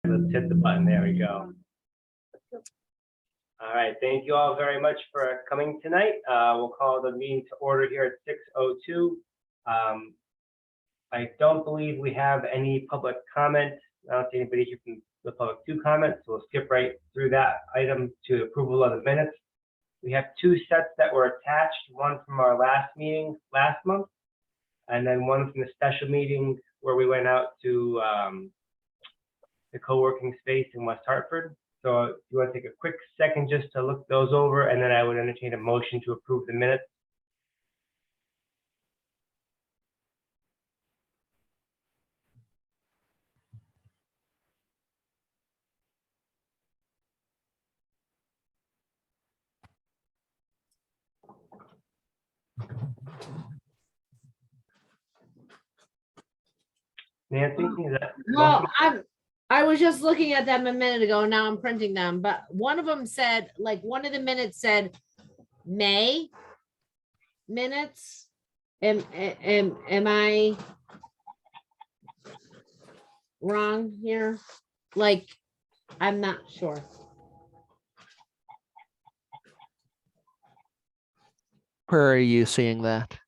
let's hit the button. There we go. All right, thank you all very much for coming tonight. We'll call the meeting to order here at 6:02. I don't believe we have any public comment. I don't see anybody here from the public to comment, so we'll skip right through that item to approval of the minutes. We have two sets that were attached, one from our last meeting last month, and then one from the special meeting where we went out to the co-working space in West Hartford. So if you want to take a quick second just to look those over, and then I would entertain a motion to approve the minutes. Nancy, is that? Well, I was just looking at them a minute ago. Now I'm printing them, but one of them said, like, one of the minutes said May minutes. Am I wrong here? Like, I'm not sure. Where are you seeing that?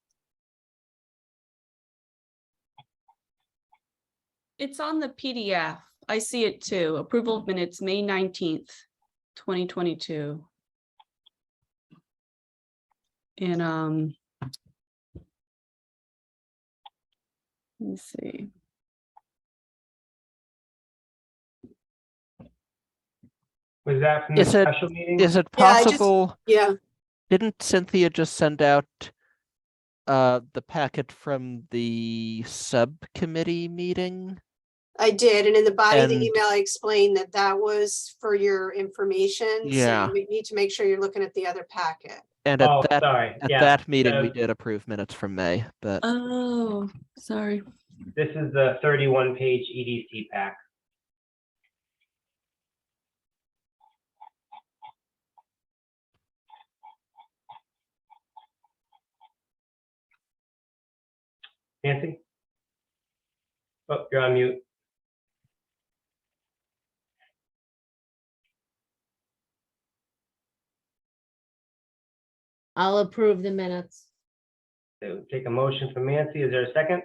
It's on the PDF. I see it too. Approval of minutes, May 19th, 2022. And let me see. Was that from the Is it- special meeting? Is it Yeah, I just- possible? Yeah, Didn't Cynthia just send out the packet from the subcommittee meeting? I did. And in the body of the And- email, I explained that that was for your information. Yeah. So you need to make sure you're looking at the other packet. And Oh, at sorry. that Yeah, meeting, we the- did approve minutes from May, but Oh, sorry. This is the 31-page EDC pack. Nancy? Oh, you're on mute. I'll approve the minutes. So take a motion from Nancy. Is there a second?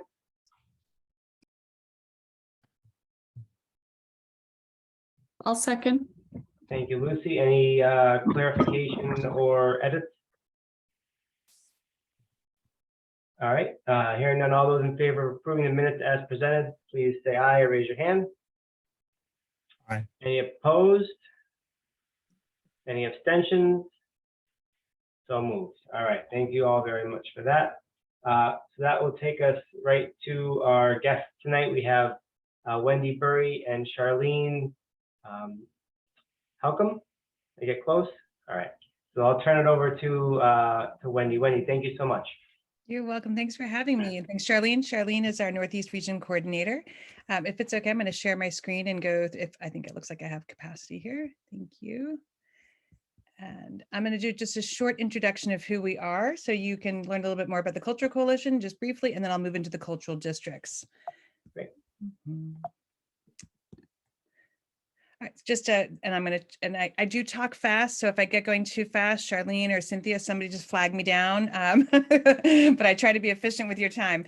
I'll second. Thank you, Lucy. Any clarification or edits? All right, hearing none, all those in favor of approving the minutes as presented, please say aye or raise your hand. Aye. Any opposed? Any abstentions? So moved. All right, thank you all very much for that. So that will take us right to our guests tonight. We have Wendy Burry and Charlene Halcomb. They get close. All right, so I'll turn it over to Wendy. Wendy, thank you so much. You're welcome. Thanks for having me. And thanks, Charlene. Charlene is our Northeast Region Coordinator. If it's okay, I'm going to share my screen and go, if I think it looks like I have capacity here. Thank you. And I'm going to do just a short introduction of who we are so you can learn a little bit more about the Cultural Coalition just briefly, and then I'll move into the cultural districts. Great. All right, and I'm going to, and I do talk fast. So if I get going too fast, Charlene or Cynthia, somebody just flag me down. But I try to be efficient with your time.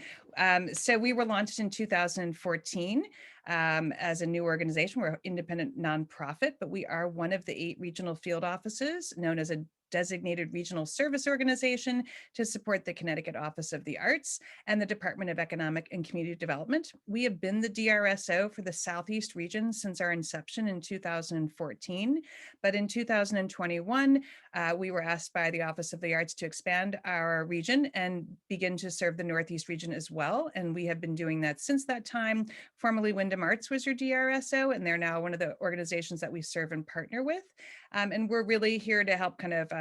So we were launched in 2014 as a new organization. We're an independent nonprofit, but we are one of the 8 regional field offices known as a designated regional service organization to support the Connecticut Office of the Arts and the Department of Economic and Community Development. We have been the DRSO for the Southeast region since our inception in 2014, but in 2021, we were asked by the Office of the Arts to expand our region and begin to serve the Northeast region as well. And we have been doing that since that time. Formerly Wyndham Arts was your DRSO, and they're now one of the organizations that we serve and partner with. And we're really here to help kind of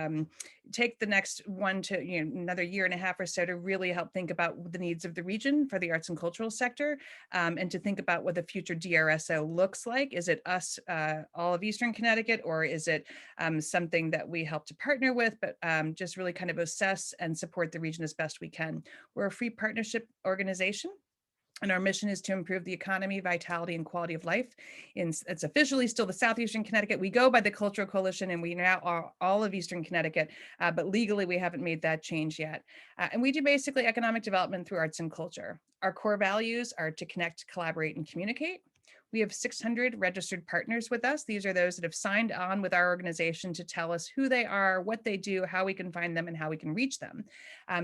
take the next another year and a half or so to really help think about the needs of the region for the arts and cultural sector, and to think about what the future DRSO looks like. Is it us, all of Eastern Connecticut, or is it something that we help to partner with, but just really kind of assess and support the region as best we can. We're a free partnership organization. And our mission is to improve the economy, vitality, and quality of life. It's officially still the Southeastern Connecticut. We go by the Cultural Coalition, and we now are all of Eastern Connecticut, but legally we haven't made that change yet. And we do basically economic development through arts and culture. Our core values are to connect, collaborate, and communicate. We have 600 registered partners with us. These are those that have signed on with our organization to tell us who they are, what they do, how we can find them, and how we can reach them.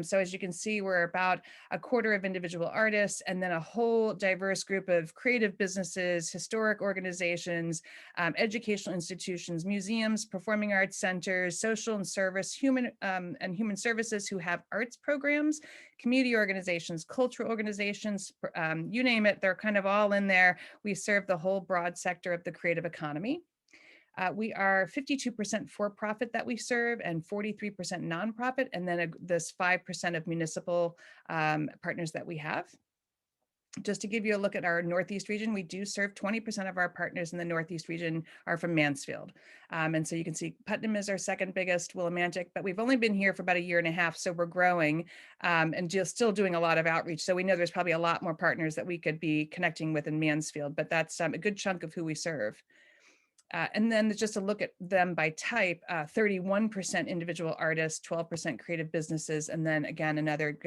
So as you can see, we're about a quarter of individual artists, and then a whole diverse group of creative businesses, historic organizations, educational institutions, museums, performing arts centers, social and service, human services who have arts programs, community organizations, cultural organizations, you name it, they're kind of all in there. We serve the whole broad sector of the creative economy. We are 52% for-profit that we serve and 43% nonprofit, and then this 5% of municipal partners that we have. Just to give you a look at our Northeast region, we do serve 20% of our partners in the Northeast region are from Mansfield. And so you can see Putnam is our second biggest, Willimantic, but we've only been here for about a year and a half, so we're growing and just still doing a lot of outreach. So we know there's probably a lot more partners that we could be connecting with in Mansfield, but that's a good chunk of who we serve. And then just to look at them by type, 31% individual artists, 12% creative businesses, and then again, another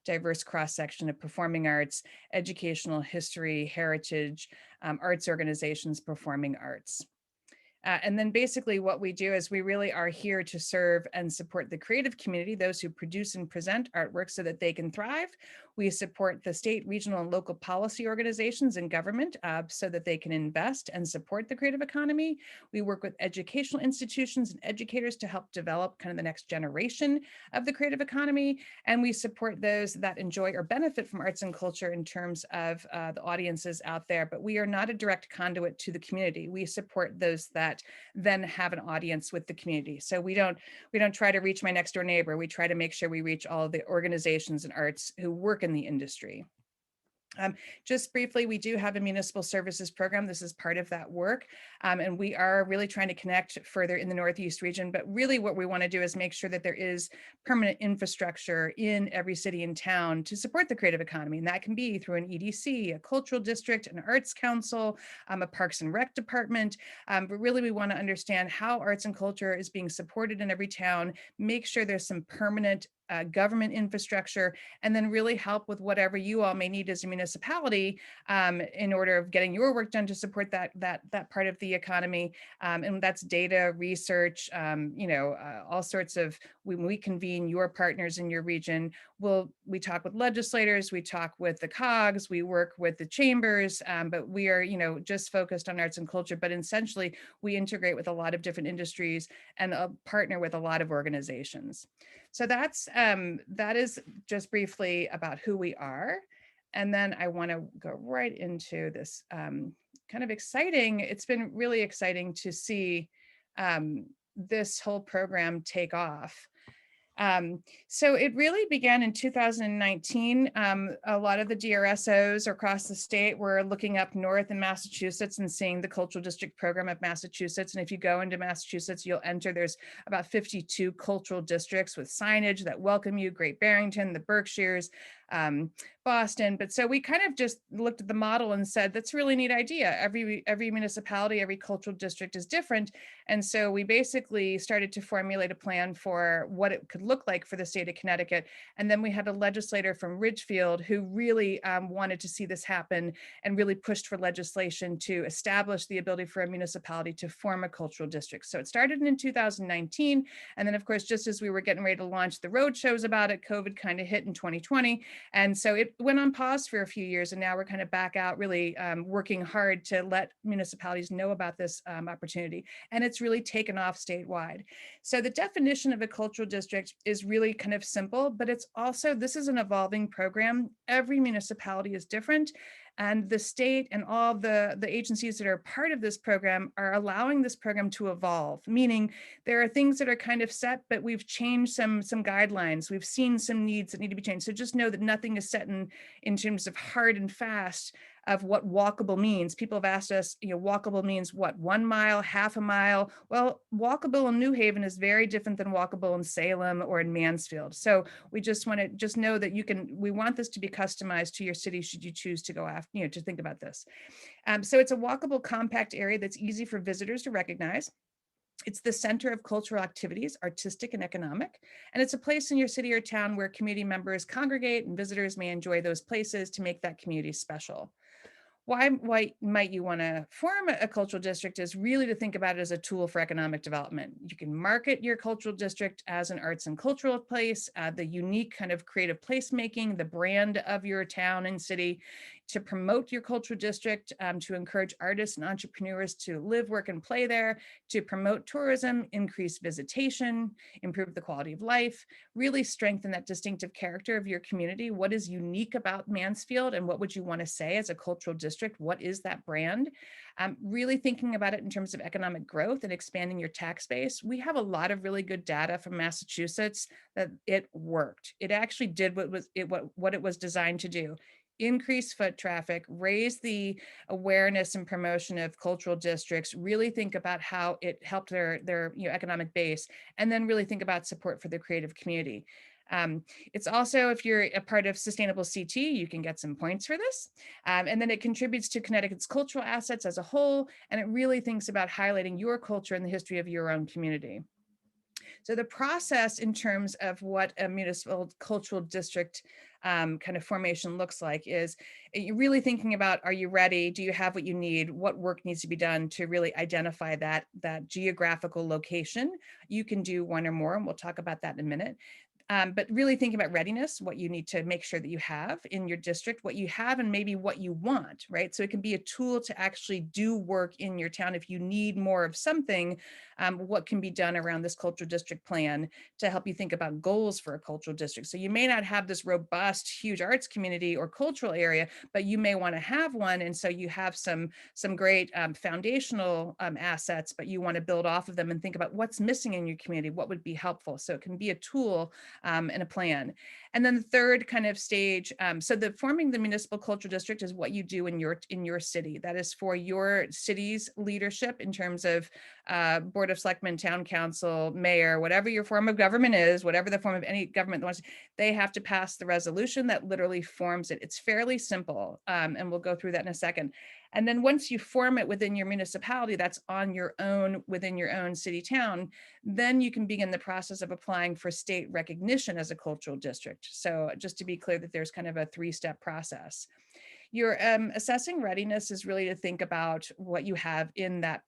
diverse cross-section of performing arts, educational, history, heritage, arts organizations, performing arts. And then basically what we do is we really are here to serve and support the creative community, those who produce and present artwork so that they can thrive. We support the state, regional, and local policy organizations and government so that they can invest and support the creative economy. We work with educational institutions and educators to help develop kind of the next generation of the creative economy. And we support those that enjoy or benefit from arts and culture in terms of the audiences out there. But we are not a direct conduit to the community. We support those that then have an audience with the community. So we don't try to reach my next door neighbor. We try to make sure we reach all of the organizations and arts who work in the industry. Just briefly, we do have a municipal services program. This is part of that work. And we are really trying to connect further in the Northeast region. But really what we want to do is make sure that there is permanent infrastructure in every city and town to support the creative economy. And that can be through an EDC, a cultural district, an arts council, a parks and rec department. But really we want to understand how arts and culture is being supported in every town, make sure there's some permanent government infrastructure, and then really help with whatever you all may need as a municipality in order of getting your work done to support that part of the economy. And that's data, research, all sorts of, when we convene your partners in your region, we talk with legislators, we talk with the COGs, we work with the chambers, but we are, just focused on arts and culture, but essentially we integrate with a lot of different industries and partner with a lot of organizations. So that is just briefly about who we are. And then I want to go right into this kind of exciting, it's been really exciting to see this whole program take off. So it really began in 2019. A lot of the DRSOs across the state were looking up north in Massachusetts and seeing the cultural district program of Massachusetts. And if you go into Massachusetts, you'll enter, there's about 52 cultural districts with signage that welcome you, Great Barrington, the Berkshires, Boston. But so we kind of just looked at the model and said, that's a really neat idea. Every municipality, every cultural district is different. And so we basically started to formulate a plan for what it could look like for the state of Connecticut. And then we had a legislator from Ridgefield who really wanted to see this happen and really pushed for legislation to establish the ability for a municipality to form a cultural district. So it started in 2019. And then of course, just as we were getting ready to launch the road shows about it, COVID kind of hit in 2020. And so it went on pause for a few years, and now we're kind of back out really working hard to let municipalities know about this opportunity. And it's really taken off statewide. So the definition of a cultural district is really kind of simple, but it's also, this is an evolving program. Every municipality is different. And the state and all the agencies that are part of this program are allowing this program to evolve, meaning there are things that are kind of set, but we've changed some guidelines. We've seen some needs that need to be changed. So just know that nothing is set in terms of hard and fast of what walkable means. People have asked us, walkable means what, 1 mile, half a mile? Well, walkable in New Haven is very different than walkable in Salem or in Mansfield. So we just want to know that we want this to be customized to your city should you choose to go after, to think about this. So it's a walkable, compact area that's easy for visitors to recognize. It's the center of cultural activities, artistic and economic, and it's a place in your city or town where community members congregate and visitors may enjoy those places to make that community special. Why might you want to form a cultural district is really to think about it as a tool for economic development. You can market your cultural district as an arts and cultural place, the unique kind of creative placemaking, the brand of your town and city, to promote your cultural district, to encourage artists and entrepreneurs to live, work, and play there, to promote tourism, increase visitation, improve the quality of life, really strengthen that distinctive character of your community. What is unique about Mansfield and what would you want to say as a cultural district? What is that brand? Really thinking about it in terms of economic growth and expanding your tax base. We have a lot of really good data from Massachusetts that it worked. It actually did what it was designed to do. Increase foot traffic, raise the awareness and promotion of cultural districts, really think about how it helped their economic base, and then really think about support for the creative community. It's also, if you're a part of Sustainable CT, you can get some points for this. And then it contributes to Connecticut's cultural assets as a whole, and it really thinks about highlighting your culture and the history of your own community. So the process in terms of what a municipal cultural district kind of formation looks like is you're really thinking about, are you ready? Do you have what you need? What work needs to be done to really identify that geographical location? You can do one or more, and we'll talk about that in a minute. But really thinking about readiness, what you need to make sure that you have in your district, what you have and maybe what you want, right? So it can be a tool to actually do work in your town. If you need more of something, what can be done around this cultural district plan to help you think about goals for a cultural district. So you may not have this robust, huge arts community or cultural area, but you may want to have one. And so you have some great foundational assets, but you want to build off of them and think about what's missing in your community, what would be helpful. So it can be a tool and a plan. And then the third kind of stage, so the forming the municipal cultural district is what you do in your city. That is for your city's leadership in terms of Board of Selectmen, Town Council, Mayor, whatever your form of government is, whatever the form of any government that wants, they have to pass the resolution that literally forms it. It's fairly simple, and we'll go through that in a second. And then once you form it within your municipality, that's on your own, within your own city town, then you can begin the process of applying for state recognition as a cultural district. So just to be clear that there's kind of a 3-step process. Your assessing readiness is really to think about what you have in that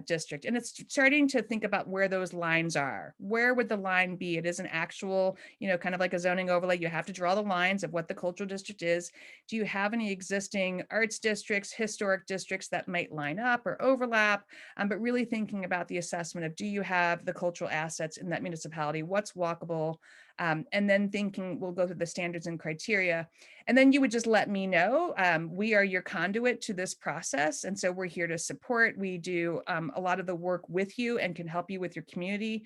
district. And it's starting to think about where those lines are. Where would the line be? It is an actual, kind of like a zoning overlay. You have to draw the lines of what the cultural district is. Do you have any existing arts districts, historic districts that might line up or overlap? But really thinking about the assessment of, do you have the cultural assets in that municipality? What's walkable? And then thinking, we'll go through the standards and criteria. And then you would just let me know. We are your conduit to this process. And so we're here to support. We do a lot of the work with you and can help you with your community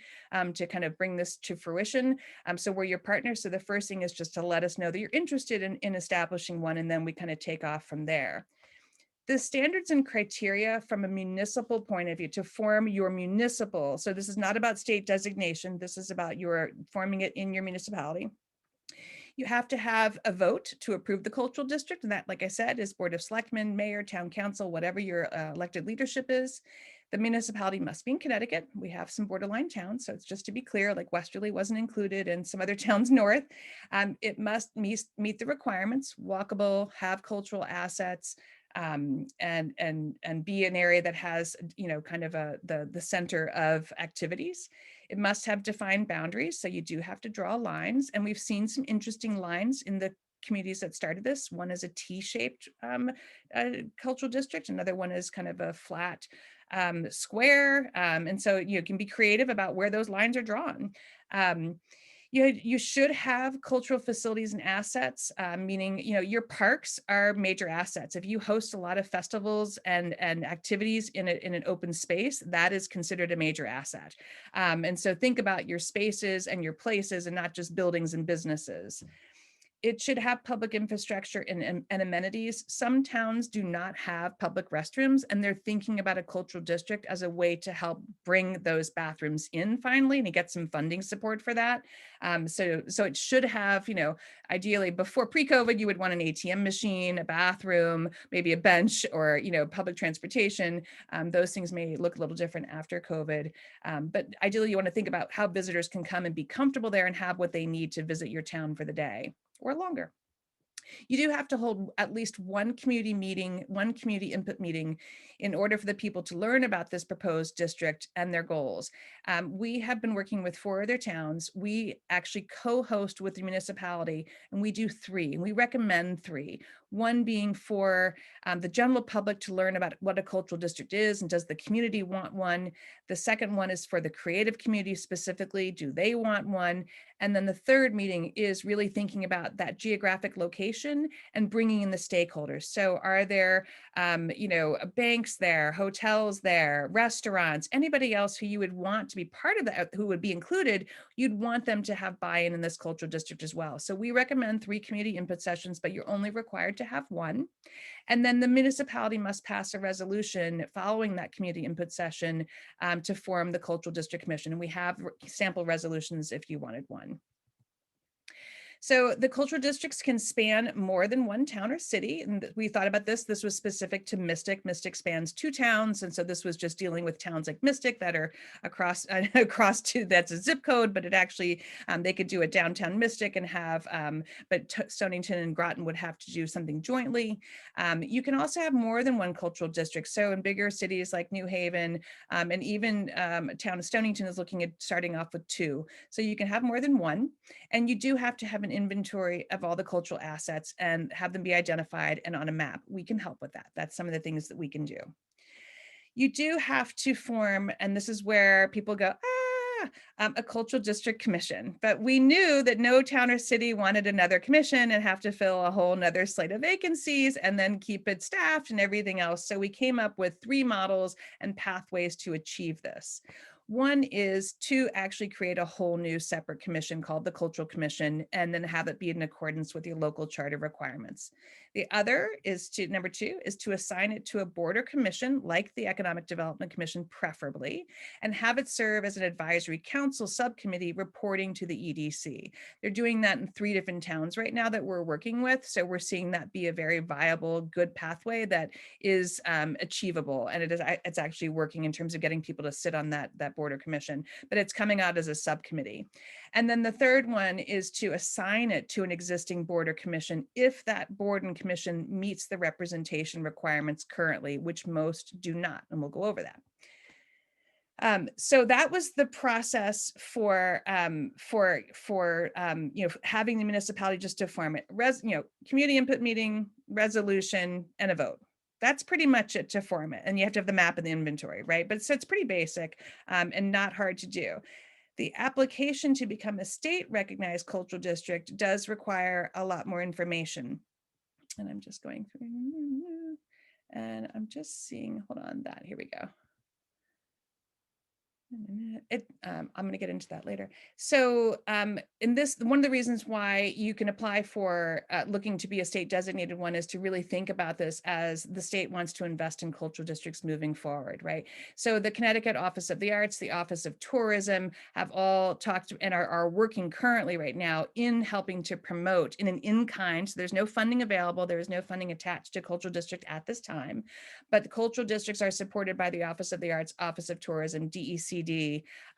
to kind of bring this to fruition. So we're your partners. So the first thing is just to let us know that you're interested in establishing one, and then we kind of take off from there. The standards and criteria from a municipal point of view to form your municipal. So this is not about state designation. This is about your forming it in your municipality. You have to have a vote to approve the cultural district. And that, like I said, is Board of Selectmen, Mayor, Town Council, whatever your elected leadership is. The municipality must be in Connecticut. We have some borderline towns. So it's just to be clear, like Westerly wasn't included and some other towns north. It must meet the requirements, walkable, have cultural assets, and be an area that has, kind of the center of activities. It must have defined boundaries. So you do have to draw lines. And we've seen some interesting lines in the communities that started this. One is a T-shaped cultural district. Another one is kind of a flat square. And so you can be creative about where those lines are drawn. You should have cultural facilities and assets, meaning, your parks are major assets. If you host a lot of festivals and activities in an open space, that is considered a major asset. And so think about your spaces and your places and not just buildings and businesses. it should have public infrastructure and amenities. Some towns do not have public restrooms, and they're thinking about a cultural district as a way to help bring those bathrooms in finally, and to get some funding support for that. So it should have, you know, ideally before pre-COVID, you would want an ATM machine, a bathroom, maybe a bench, or, you know, public transportation. Those things may look a little different after COVID. But ideally, you want to think about how visitors can come and be comfortable there and have what they need to visit your town for the day or longer. You do have to hold at least one community meeting, one community input meeting, in order for the people to learn about this proposed district and their goals. We have been working with 4 other towns. We actually co-host with the municipality, and we do 3, and we recommend 3. One being for the general public to learn about what a cultural district is, and does the community want one? The second one is for the creative community specifically, do they want one? And then the third meeting is really thinking about that geographic location and bringing in the stakeholders. So are there, you know, banks there, hotels there, restaurants, anybody else who you would want to be part of that, who would be included, you'd want them to have buy-in in this cultural district as well. So we recommend 3 community input sessions, but you're only required to have 1. And then the municipality must pass a resolution following that community input session to form the Cultural District Commission. And we have sample resolutions if you wanted one. So the cultural districts can span more than one town or city. And we thought about this. This was specific to Mystic. Mystic spans 2 towns. And so this was just dealing with towns like Mystic that are across 2, that's a zip code, but it actually, they could do a downtown Mystic and have, but Stonington and Groton would have to do something jointly. You can also have more than one cultural district. So in bigger cities like New Haven, and even town of Stonington is looking at starting off with 2. So you can have more than one, and you do have to have an inventory of all the cultural assets and have them be identified and on a map. We can help with that. That's some of the things that we can do. You do have to form, and this is where people go, a cultural district commission. But we knew that no town or city wanted another commission and have to fill a whole nother slate of vacancies and then keep it staffed and everything else. So we came up with 3 models and pathways to achieve this. One is to actually create a whole new separate commission called the Cultural Commission, and then have it be in accordance with your local charter requirements. The other is to, number 2, is to assign it to a board or commission like the Economic Development Commission preferably, and have it serve as an advisory council subcommittee reporting to the EDC. They're doing that in 3 different towns right now that we're working with. So we're seeing that be a very viable, good pathway that is achievable. And it's actually working in terms of getting people to sit on that board or commission, but it's coming out as a subcommittee. And then the third one is to assign it to an existing board or commission if that board and commission meets the representation requirements currently, which most do not, and we'll go over that. So that was the process for you know, having the municipality just to form it. You know, community input meeting, resolution, and a vote. That's pretty much it to form it. And you have to have the map and the inventory, right? But so it's pretty basic and not hard to do. The application to become a state recognized cultural district does require a lot more information. And I'm just going through, and I'm just seeing, hold on, that, here we go. I'm going to get into that later. So in this, one of the reasons why you can apply for looking to be a state designated one is to really think about this as the state wants to invest in cultural districts moving forward, right? So the Connecticut Office of the Arts, the Office of Tourism have all talked and are working currently right now in helping to promote in an in-kind. So there's no funding available. There is no funding attached to cultural district at this time, but the cultural districts are supported by the Office of the Arts, Office of Tourism, DECD,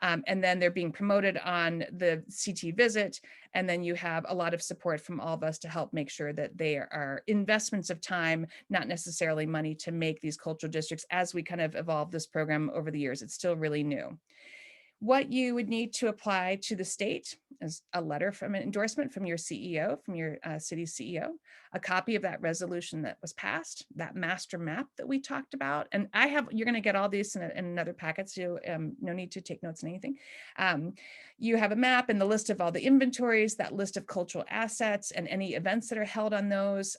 and then they're being promoted on the CT visit. And then you have a lot of support from all of us to help make sure that they are investments of time, not necessarily money, to make these cultural districts as we kind of evolve this program over the years. It's still really new. What you would need to apply to the state is a letter from an endorsement from your CEO, from your city's CEO, a copy of that resolution that was passed, that master map that we talked about. And you're going to get all these in another packet, so no need to take notes on anything. You have a map and the list of all the inventories, that list of cultural assets and any events that are held on those,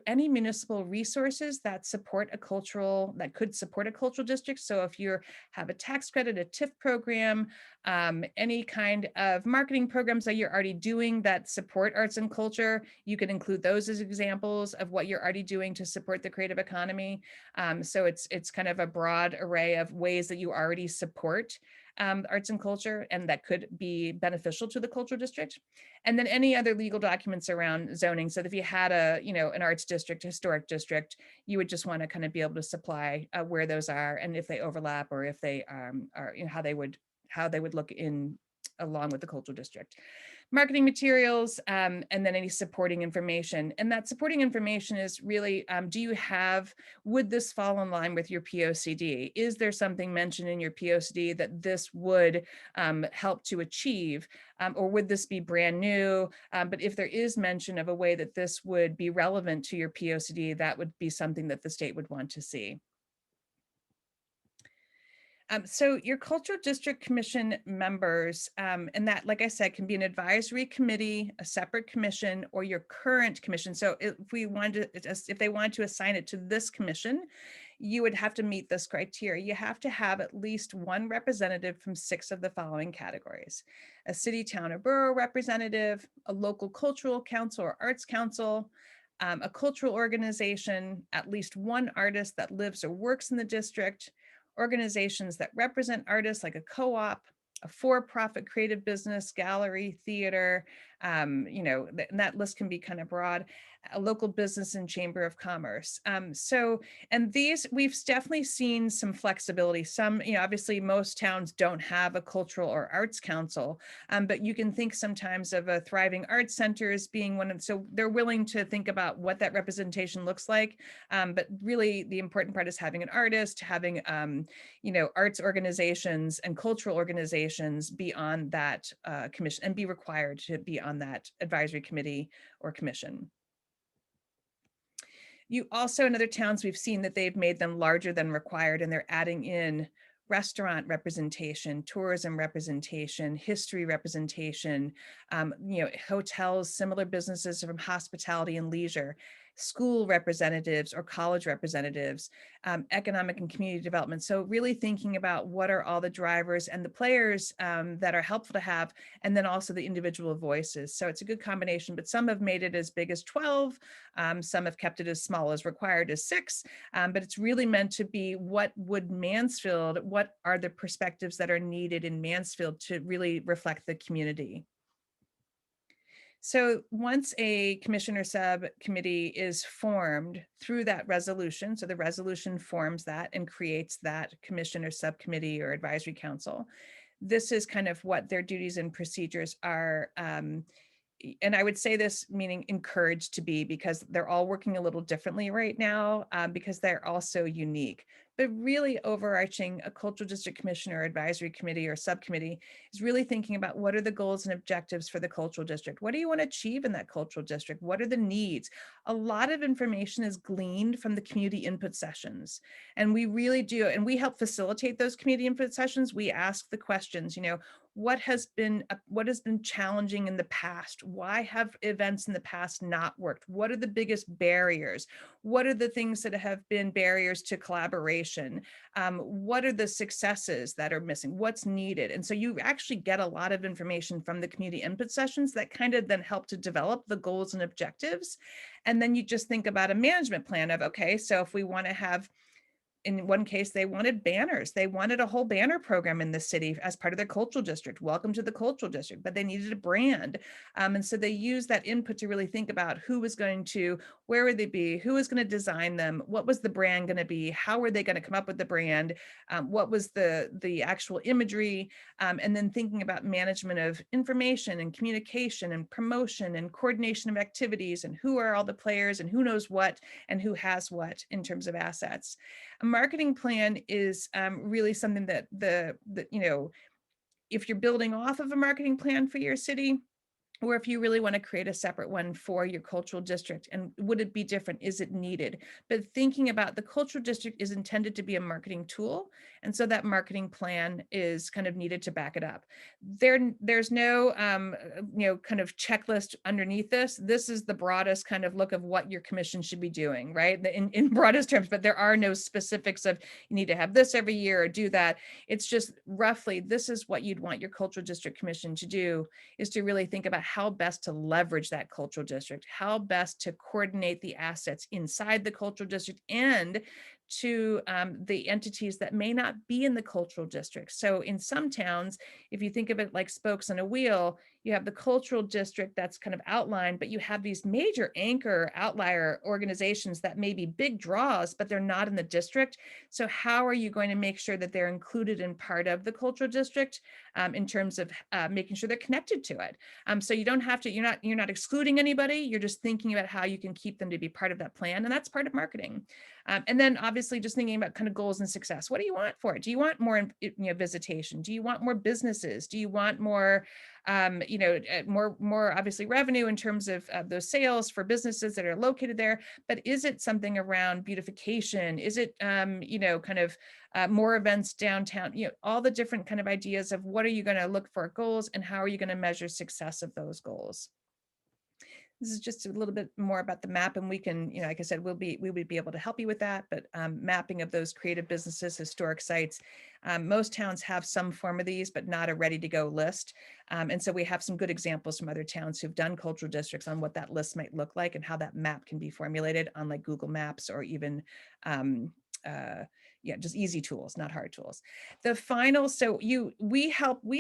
any municipal resources that could support a cultural district. So if you have a tax credit, a TIF program, any kind of marketing programs that you're already doing that support arts and culture, you can include those as examples of what you're already doing to support the creative economy. So it's kind of a broad array of ways that you already support arts and culture, and that could be beneficial to the cultural district. And then any other legal documents around zoning. So that if you had a, an arts district, historic district, you would just want to kind of be able to supply where those are and if they overlap, or if they are, how they would look in along with the cultural district. Marketing materials, and then any supporting information. And that supporting information is really, would this fall in line with your POCD? Is there something mentioned in your POCD that this would help to achieve? Or would this be brand new? But if there is mention of a way that this would be relevant to your POCD, that would be something that the state would want to see. So your cultural district commission members, and that, like I said, can be an advisory committee, a separate commission, or your current commission. So if they wanted to assign it to this commission, you would have to meet this criteria. You have to have at least one representative from 6 of the following categories: a city, town, or borough representative, a local cultural council or arts council, a cultural organization, at least one artist that lives or works in the district, organizations that represent artists like a co-op, a for-profit creative business, gallery, theater, and that list can be kind of broad, a local business and chamber of commerce. And these, we've definitely seen some flexibility. Some, obviously most towns don't have a cultural or arts council, but you can think sometimes of a thriving arts center as being one of, so they're willing to think about what that representation looks like. But really the important part is having an artist, having, arts organizations and cultural organizations be on that commission and be required to be on that advisory committee or commission. You also, in other towns, we've seen that they've made them larger than required, and they're adding in restaurant representation, tourism representation, history representation, hotels, similar businesses from hospitality and leisure, school representatives or college representatives, economic and community development. So really thinking about what are all the drivers and the players that are helpful to have, and then also the individual voices. So it's a good combination, but some have made it as big as 12. Some have kept it as small as required as 6, but it's really meant to be what are the perspectives that are needed in Mansfield to really reflect the community. So once a commission or subcommittee is formed through that resolution, so the resolution forms that and creates that commission or subcommittee or advisory council, this is kind of what their duties and procedures are. And I would say this meaning encouraged to be, because they're all working a little differently right now, because they're all so unique. But really overarching a cultural district commission or advisory committee or subcommittee is really thinking about what are the goals and objectives for the cultural district? What do you want to achieve in that cultural district? What are the needs? A lot of information is gleaned from the community input sessions. And we really do, and we help facilitate those community input sessions. We ask the questions, what has been challenging in the past? Why have events in the past not worked? What are the biggest barriers? What are the things that have been barriers to collaboration? What are the successes that are missing? What's needed? And so you actually get a lot of information from the community input sessions that kind of then help to develop the goals and objectives. And then you just think about a management plan of, okay, so if we want to have, in one case, they wanted banners. They wanted a whole banner program in the city as part of their cultural district. Welcome to the cultural district, but they needed a brand. And so they used that input to really think about who was going to, where would they be? Who was going to design them? What was the brand going to be? How were they going to come up with the brand? What was the actual imagery? And then thinking about management of information and communication and promotion and coordination of activities, and who are all the players and who knows what and who has what in terms of assets. A marketing plan is really something that if you're building off of a marketing plan for your city, or if you really want to create a separate one for your cultural district, and would it be different? Is it needed? But thinking about the cultural district is intended to be a marketing tool. And so that marketing plan is kind of needed to back it up. There's no, kind of checklist underneath this. This is the broadest kind of look of what your commission should be doing, right? In broadest terms, but there are no specifics of you need to have this every year or do that. It's just roughly, this is what you'd want your cultural district commission to do, is to really think about how best to leverage that cultural district, how best to coordinate the assets inside the cultural district and to the entities that may not be in the cultural district. So in some towns, if you think of it like spokes on a wheel, you have the cultural district that's kind of outlined, but you have these major anchor outlier organizations that may be big draws, but they're not in the district. So how are you going to make sure that they're included in part of the cultural district in terms of making sure they're connected to it? So you don't have to, you're not excluding anybody, you're just thinking about how you can keep them to be part of that plan. And that's part of marketing. And then obviously just thinking about kind of goals and success. What do you want for it? Do you want more visitation? Do you want more businesses? Do you want more, more obviously revenue in terms of those sales for businesses that are located there? But is it something around beautification? Is it, more events downtown? All the different kind of ideas of what are you going to look for goals and how are you going to measure success of those goals? This is just a little bit more about the map, and we can, like I said, we would be able to help you with that, but mapping of those creative businesses, historic sites. Most towns have some form of these, but not a ready to go list. And so we have some good examples from other towns who've done cultural districts on what that list might look like and how that map can be formulated on like Google Maps or even just easy tools, not hard tools. The final, so we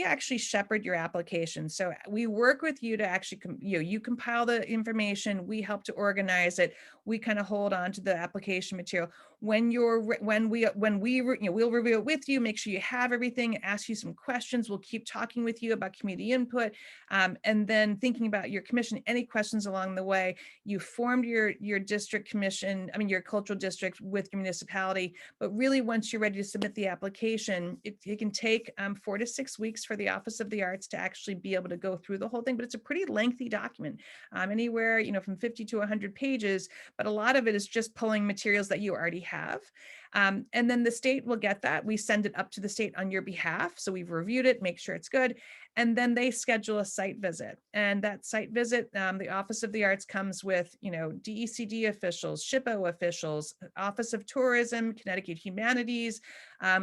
actually shepherd your application. So we work with you to actually, you compile the information, we help to organize it. We kind of hold on to the application material. When we'll review it with you, make sure you have everything, ask you some questions. We'll keep talking with you about community input. And then thinking about your commission, any questions along the way. You formed your district commission, your cultural district with your municipality, but really once you're ready to submit the application, it can take 4 to 6 weeks for the Office of the Arts to actually be able to go through the whole thing, but it's a pretty lengthy document, anywhere, from 50 to 100 pages, but a lot of it is just pulling materials that you already have. And then the state will get that. We send it up to the state on your behalf. So we've reviewed it, make sure it's good. And then they schedule a site visit. And that site visit, the Office of the Arts comes with, DECD officials, SHPO officials, Office of Tourism, Connecticut Humanities.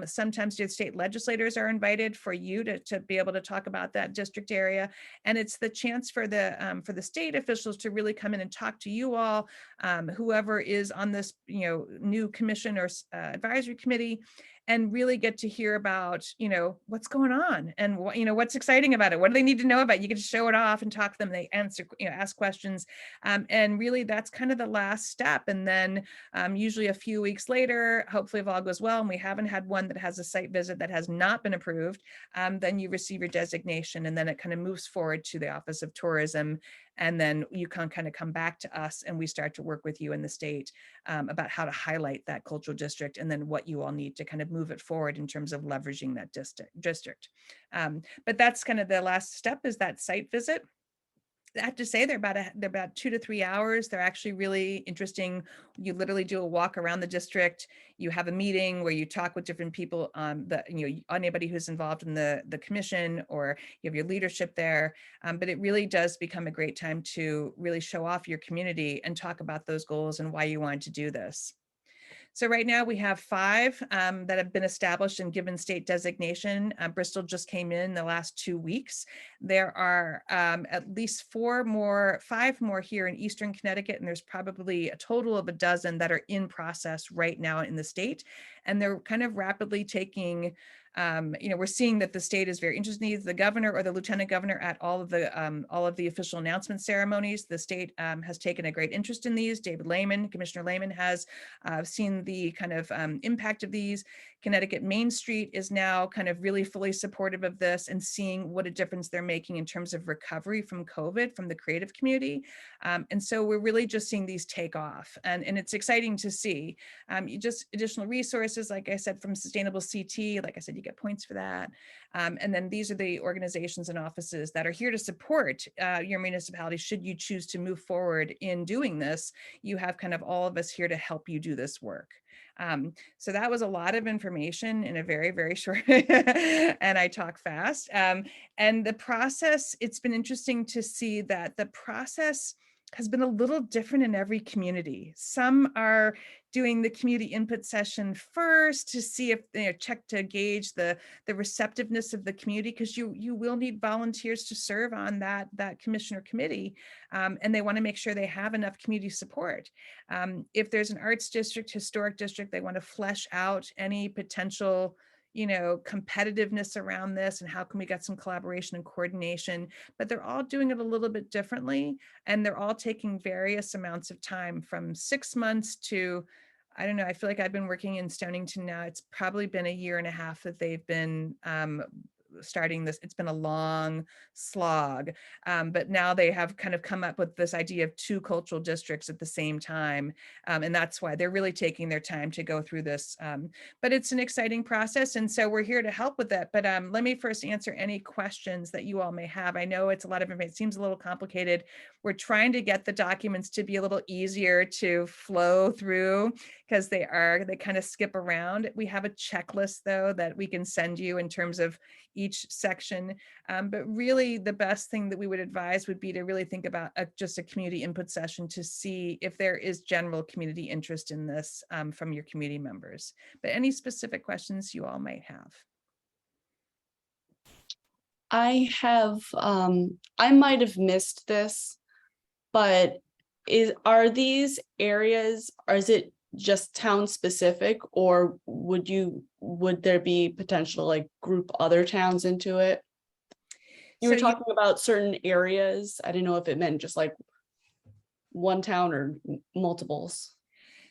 Sometimes the state legislators are invited for you to be able to talk about that district area. And it's the chance for the state officials to really come in and talk to you all, whoever is on this, new commission or advisory committee, and really get to hear about, what's going on and what, what's exciting about it. What do they need to know about? You get to show it off and talk to them. They answer, ask questions. And really that's kind of the last step. And then usually a few weeks later, hopefully if all goes well, and we haven't had one that has a site visit that has not been approved, then you receive your designation, and then it kind of moves forward to the Office of Tourism. And then you can kind of come back to us and we start to work with you in the state about how to highlight that cultural district and then what you all need to kind of move it forward in terms of leveraging that district. But that's kind of the last step, is that site visit. I have to say they're about 2 to 3 hours. They're actually really interesting. You literally do a walk around the district. You have a meeting where you talk with different people, anybody who's involved in the commission, or you have your leadership there. But it really does become a great time to really show off your community and talk about those goals and why you wanted to do this. So right now we have 5 that have been established and given state designation. Bristol just came in the last 2 weeks. There are at least 5 more here in Eastern Connecticut, and there's probably a total of a dozen that are in process right now in the state. And they're kind of rapidly taking, we're seeing that the state is very interested in these. The governor or the lieutenant governor at all of the official announcement ceremonies. The state has taken a great interest in these. Commissioner Lehman has seen the kind of impact of these. Connecticut Main Street is now kind of really fully supportive of this and seeing what a difference they're making in terms of recovery from COVID, from the creative community. And so we're really just seeing these take off, and it's exciting to see. You just additional resources, like I said, from Sustainable CT, like I said, you get points for that. And then these are the organizations and offices that are here to support your municipality should you choose to move forward in doing this. You have kind of all of us here to help you do this work. So that was a lot of information in a very, very short, and I talk fast. And the process, it's been interesting to see that the process has been a little different in every community. Some are doing the community input session first to see if they check to gauge the receptiveness of the community, because you will need volunteers to serve on that commission or committee, and they want to make sure they have enough community support. If there's an arts district, historic district, they want to flesh out any potential competitiveness around this and how can we get some collaboration and coordination, but they're all doing it a little bit differently, and they're all taking various amounts of time, from 6 months to, I don't know, I feel like I've been working in Stonington now. It's probably been 1.5 years that they've been starting this. It's been a long slog, but now they have kind of come up with this idea of 2 cultural districts at the same time, and that's why they're really taking their time to go through this, but it's an exciting process, and so we're here to help with that. But let me first answer any questions that you all may have. I know it's a lot of information, it seems a little complicated. We're trying to get the documents to be a little easier to flow through, because they kind of skip around. We have a checklist though that we can send you in terms of each section, but really the best thing that we would advise would be to really think about just a community input session to see if there is general community interest in this from your community members. But any specific questions you all might have? I have, I might have missed this, but are these areas, or is it just town specific, or would there be potential like group other towns into it? You were talking about certain areas. I didn't know if it meant just like one town or multiples.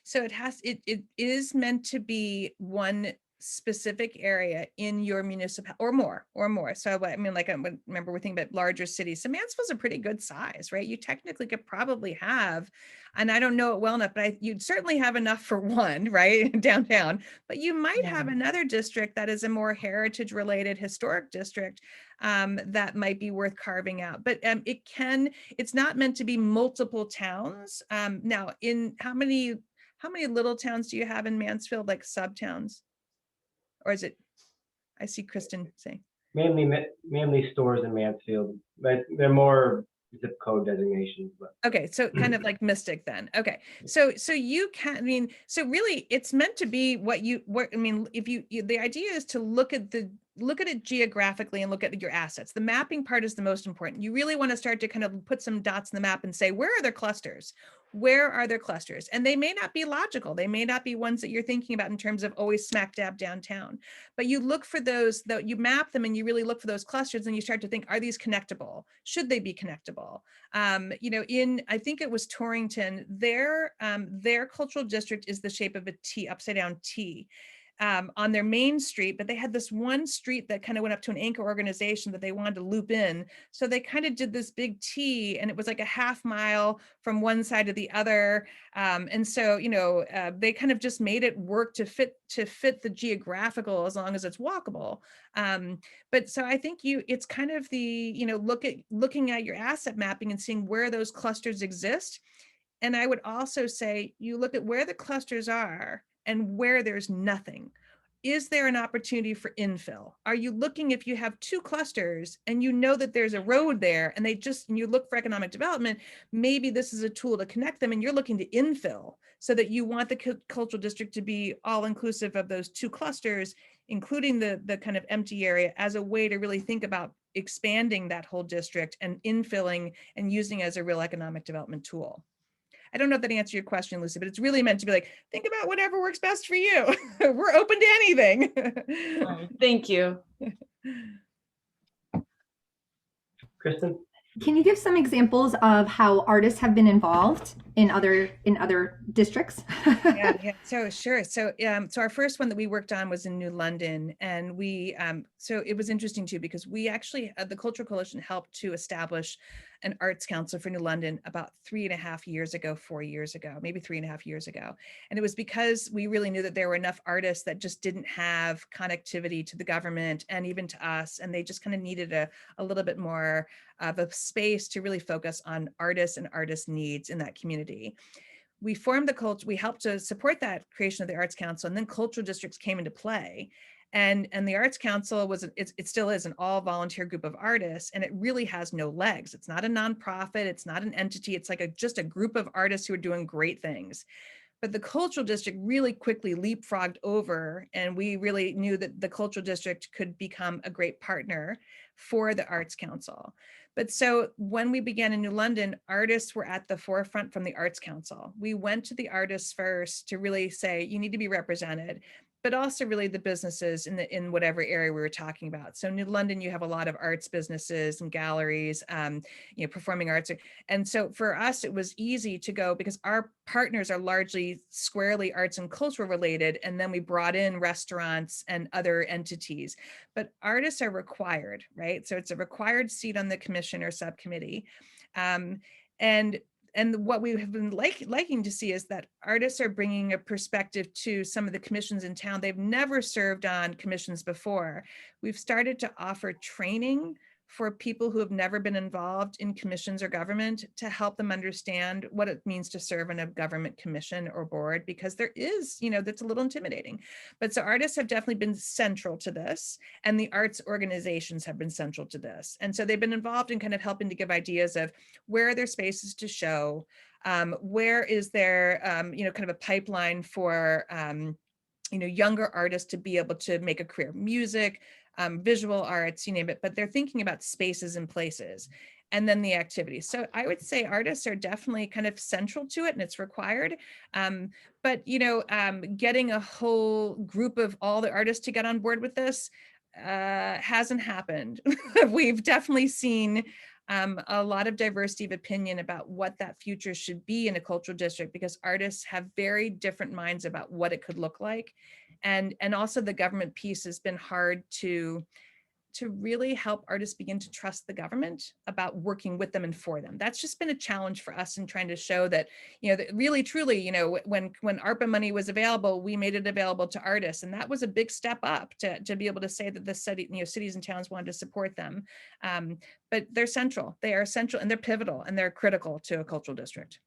So it is meant to be one specific area in your municipality, or more. So I mean, like, I remember we're thinking about larger cities. So Mansfield's a pretty good size, right? You technically could probably have, and I don't know it well enough, but you'd certainly have enough for one, right, downtown. But you might have another district that is a more heritage related historic district that might be worth carving out. But it's not meant to be multiple towns. Now, how many little towns do you have in Mansfield, like sub-towns? Or is it, I see Kristen saying. Mainly stores in Mansfield, but they're more zip code designations. But Okay, so kind of like Mystic then. Okay, so you can, I mean, so really it's meant to be if the idea is to look at it geographically and look at your assets. The mapping part is the most important. You really want to start to kind of put some dots in the map and say, where are there clusters? Where are there clusters? And they may not be logical. They may not be ones that you're thinking about in terms of always smack dab downtown, but you look for those, that you map them and you really look for those clusters, and you start to think, are these connectable? Should they be connectable? I think it was Torrington, their cultural district is the shape of a T, upside down T. On their main street, but they had this one street that kind of went up to an anchor organization that they wanted to loop in. So they kind of did this big T, and it was like a half mile from one side to the other. And so, they kind of just made it work to fit the geographical, as long as it's walkable. But so I think it's kind of the, looking at your asset mapping and seeing where those clusters exist. And I would also say, you look at where the clusters are and where there's nothing. Is there an opportunity for infill? Are you looking, if you have 2 clusters and you know that there's a road there and you look for economic development, maybe this is a tool to connect them, and you're looking to infill so that you want the cultural district to be all inclusive of those 2 clusters, including the kind of empty area, as a way to really think about expanding that whole district and infilling and using it as a real economic development tool. I don't know if that answered your question, Lucy, but it's really meant to be like, think about whatever works best for you. We're open to anything. Thank you. Kristen? Can you give some examples of how artists have been involved in other districts? Yeah. So sure. So our first one that we worked on was in New London, and we so it was interesting too, because we actually the Cultural Coalition helped to establish an arts council for New London about 3.5 years ago, 4 years ago, maybe 3.5 years ago. And it was because we really knew that there were enough artists that just didn't have connectivity to the government and even to us, and they just kind of needed a little bit more of a space to really focus on artists and artist needs in that community. We formed the culture, we helped to support that creation of the Arts Council, and then cultural districts came into play. And the Arts Council was, it still is an all volunteer group of artists, and it really has no legs. It's not a nonprofit, it's not an entity, it's like just a group of artists who are doing great things. But the cultural district really quickly leapfrogged over, and we really knew that the cultural district could become a great partner for the Arts Council. But so when we began in New London, artists were at the forefront from the Arts Council. We went to the artists first to really say, you need to be represented, but also really the businesses in whatever area we were talking about. So New London, you have a lot of arts businesses and galleries, performing arts. And so for us, it was easy to go because our partners are largely squarely arts and cultural related. And then we brought in restaurants and other entities, but artists are required, right? So it's a required seat on the commission or subcommittee. And what we have been liking to see is that artists are bringing a perspective to some of the commissions in town. They've never served on commissions before. We've started to offer training for people who have never been involved in commissions or government to help them understand what it means to serve in a government commission or board, because there is, that's a little intimidating. But so artists have definitely been central to this, and the arts organizations have been central to this. And so they've been involved in kind of helping to give ideas of where are there spaces to show, where is there, kind of a pipeline for, younger artists to be able to make a career, music, visual arts, you name it, but they're thinking about spaces and places, and then the activities. So I would say artists are definitely kind of central to it, and it's required. But getting a whole group of all the artists to get on board with this hasn't happened. We've definitely seen a lot of diversity of opinion about what that future should be in a cultural district, because artists have very different minds about what it could look like. And also the government piece has been hard to really help artists begin to trust the government about working with them and for them. That's just been a challenge for us in trying to show that, that really, truly, when ARPA money was available, we made it available to artists. And that was a big step up to be able to say that the city, cities and towns wanted to support them. But they're central, they are central, and they're pivotal, and they're critical to a cultural district.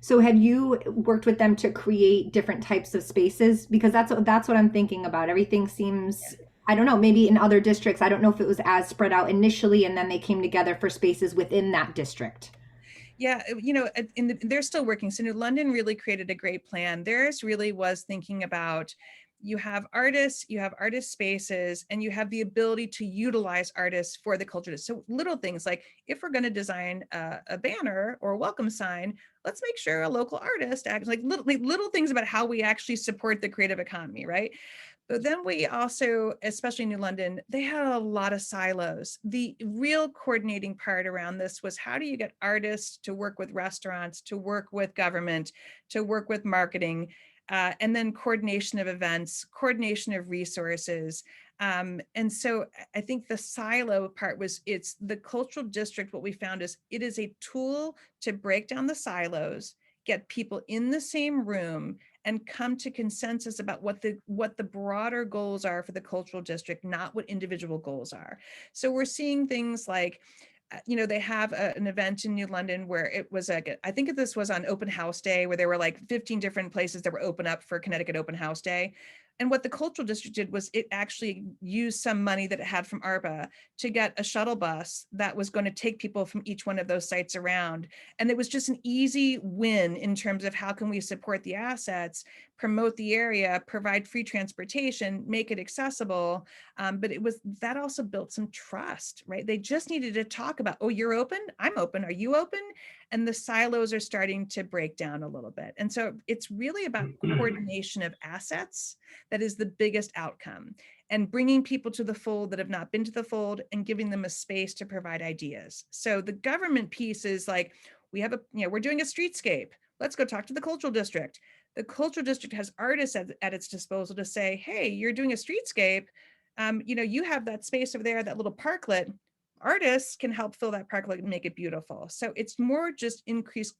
So have you worked with them to create different types of spaces? Because that's what I'm thinking about. Everything seems, I don't know, maybe in other districts, I don't know if it was as spread out initially and then they came together for spaces within that district. Yeah, they're still working. So New London really created a great plan. Theirs really was thinking about, you have artists, you have artist spaces, and you have the ability to utilize artists for the culture. So little things like, if we're going to design a banner or a welcome sign, let's make sure a local artist acts like little things about how we actually support the creative economy, right? But then we also, especially in New London, they had a lot of silos. The real coordinating part around this was, how do you get artists to work with restaurants, to work with government, to work with marketing, and then coordination of events, coordination of resources. And so I think the silo part was, it's the cultural district. What we found is it is a tool to break down the silos, get people in the same room, and come to consensus about what the broader goals are for the cultural district, not what individual goals are. So we're seeing things like, they have an event in New London where it was I think this was on Open House Day, where there were like 15 different places that were open up for Connecticut Open House Day. And what the cultural district did was it actually used some money that it had from ARPA to get a shuttle bus that was going to take people from each one of those sites around. And it was just an easy win in terms of how can we support the assets, promote the area, provide free transportation, make it accessible. But that also built some trust, right? They just needed to talk about, oh, you're open, I'm open, are you open? And the silos are starting to break down a little bit. And so it's really about coordination of assets that is the biggest outcome, and bringing people to the fold that have not been to the fold and giving them a space to provide ideas. So the government piece is like, We have we're doing a streetscape. Let's go talk to the cultural district. The cultural district has artists at its disposal to say, hey, you're doing a streetscape. You have that space over there, that little parklet. Artists can help fill that parklet and make it beautiful. So it's more just increased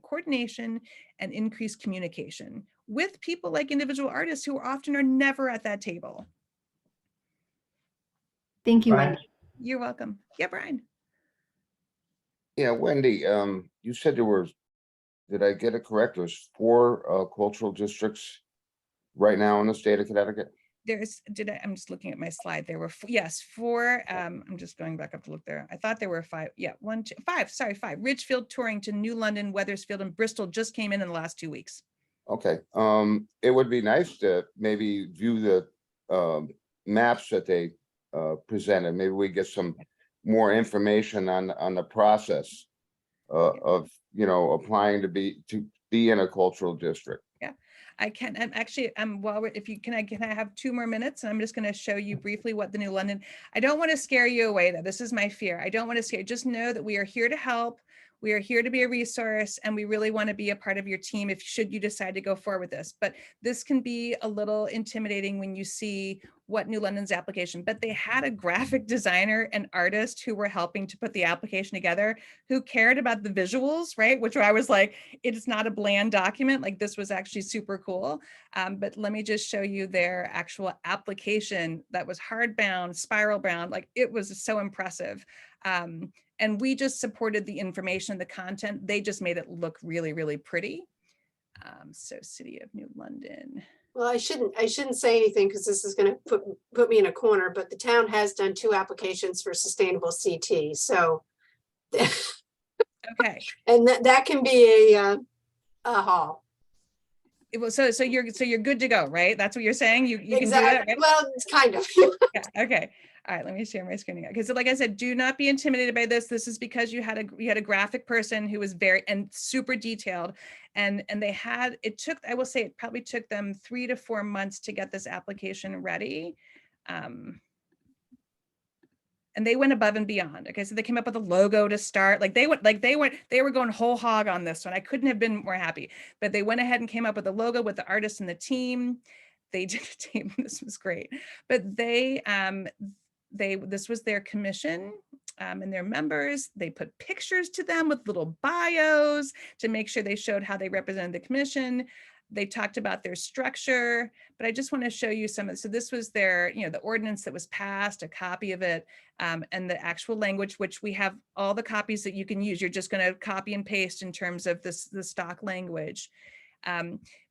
coordination and increased communication with people like individual artists who often are never at that table. Thank you, Brian? Wendy. You're welcome. Yeah, Brian. Yeah, Wendy, you said there were, did I get it correct? There's 4 cultural districts right now in the state of Connecticut? I'm just looking at my slide. There were, yes, 4. I'm just going back up to look there. I thought there were 5. Yeah, 1, 2, 5. Sorry, 5. Ridgefield, Torrington, New London, Wethersfield, and Bristol just came in the last 2 weeks. Okay, it would be nice to maybe view the maps that they presented. Maybe we get some more information on the process of applying to be in a cultural district. I can, and actually, while if you can, I have 2 more minutes, and I'm just going to show you briefly what the New London. I don't want to scare you away, though. This is my fear. I don't want to scare you. Just know that we are here to help. We are here to be a resource, and we really want to be a part of your team if should you decide to go forward with this. But this can be a little intimidating when you see what New London's application, but they had a graphic designer and artist who were helping to put the application together, who cared about the visuals, right? Which I was like, it's not a bland document. Like, this was actually super cool. But let me just show you their actual application that was hardbound, spiral bound. Like, it was so impressive. And we just supported the information, the content. They just made it look really, really pretty. So City of New London. Well, I shouldn't say anything because this is going to put me in a corner, but the town has done 2 applications for sustainable CT. So, Okay. and that can be a haul. So you're good to go, right? That's what you're saying. You can do Exactly. that, right? Well, it's kind of. Yeah, okay. All right, let me share my screen again. Okay, so like I said, do not be intimidated by this. This is because you had a graphic person who was very and super detailed, and I will say it probably took them 3 to 4 months to get this application ready. And they went above and beyond. Okay, so they came up with a logo to start. They were going whole hog on this one. I couldn't have been more happy. But they went ahead and came up with a logo with the artists and the team. They did a team. This was great. But this was their commission and their members. They put pictures to them with little bios to make sure they showed how they represented the commission. They talked about their structure, but I just want to show you some of, so this was their, the ordinance that was passed, a copy of it, and the actual language, which we have all the copies that you can use. You're just going to copy and paste in terms of the stock language.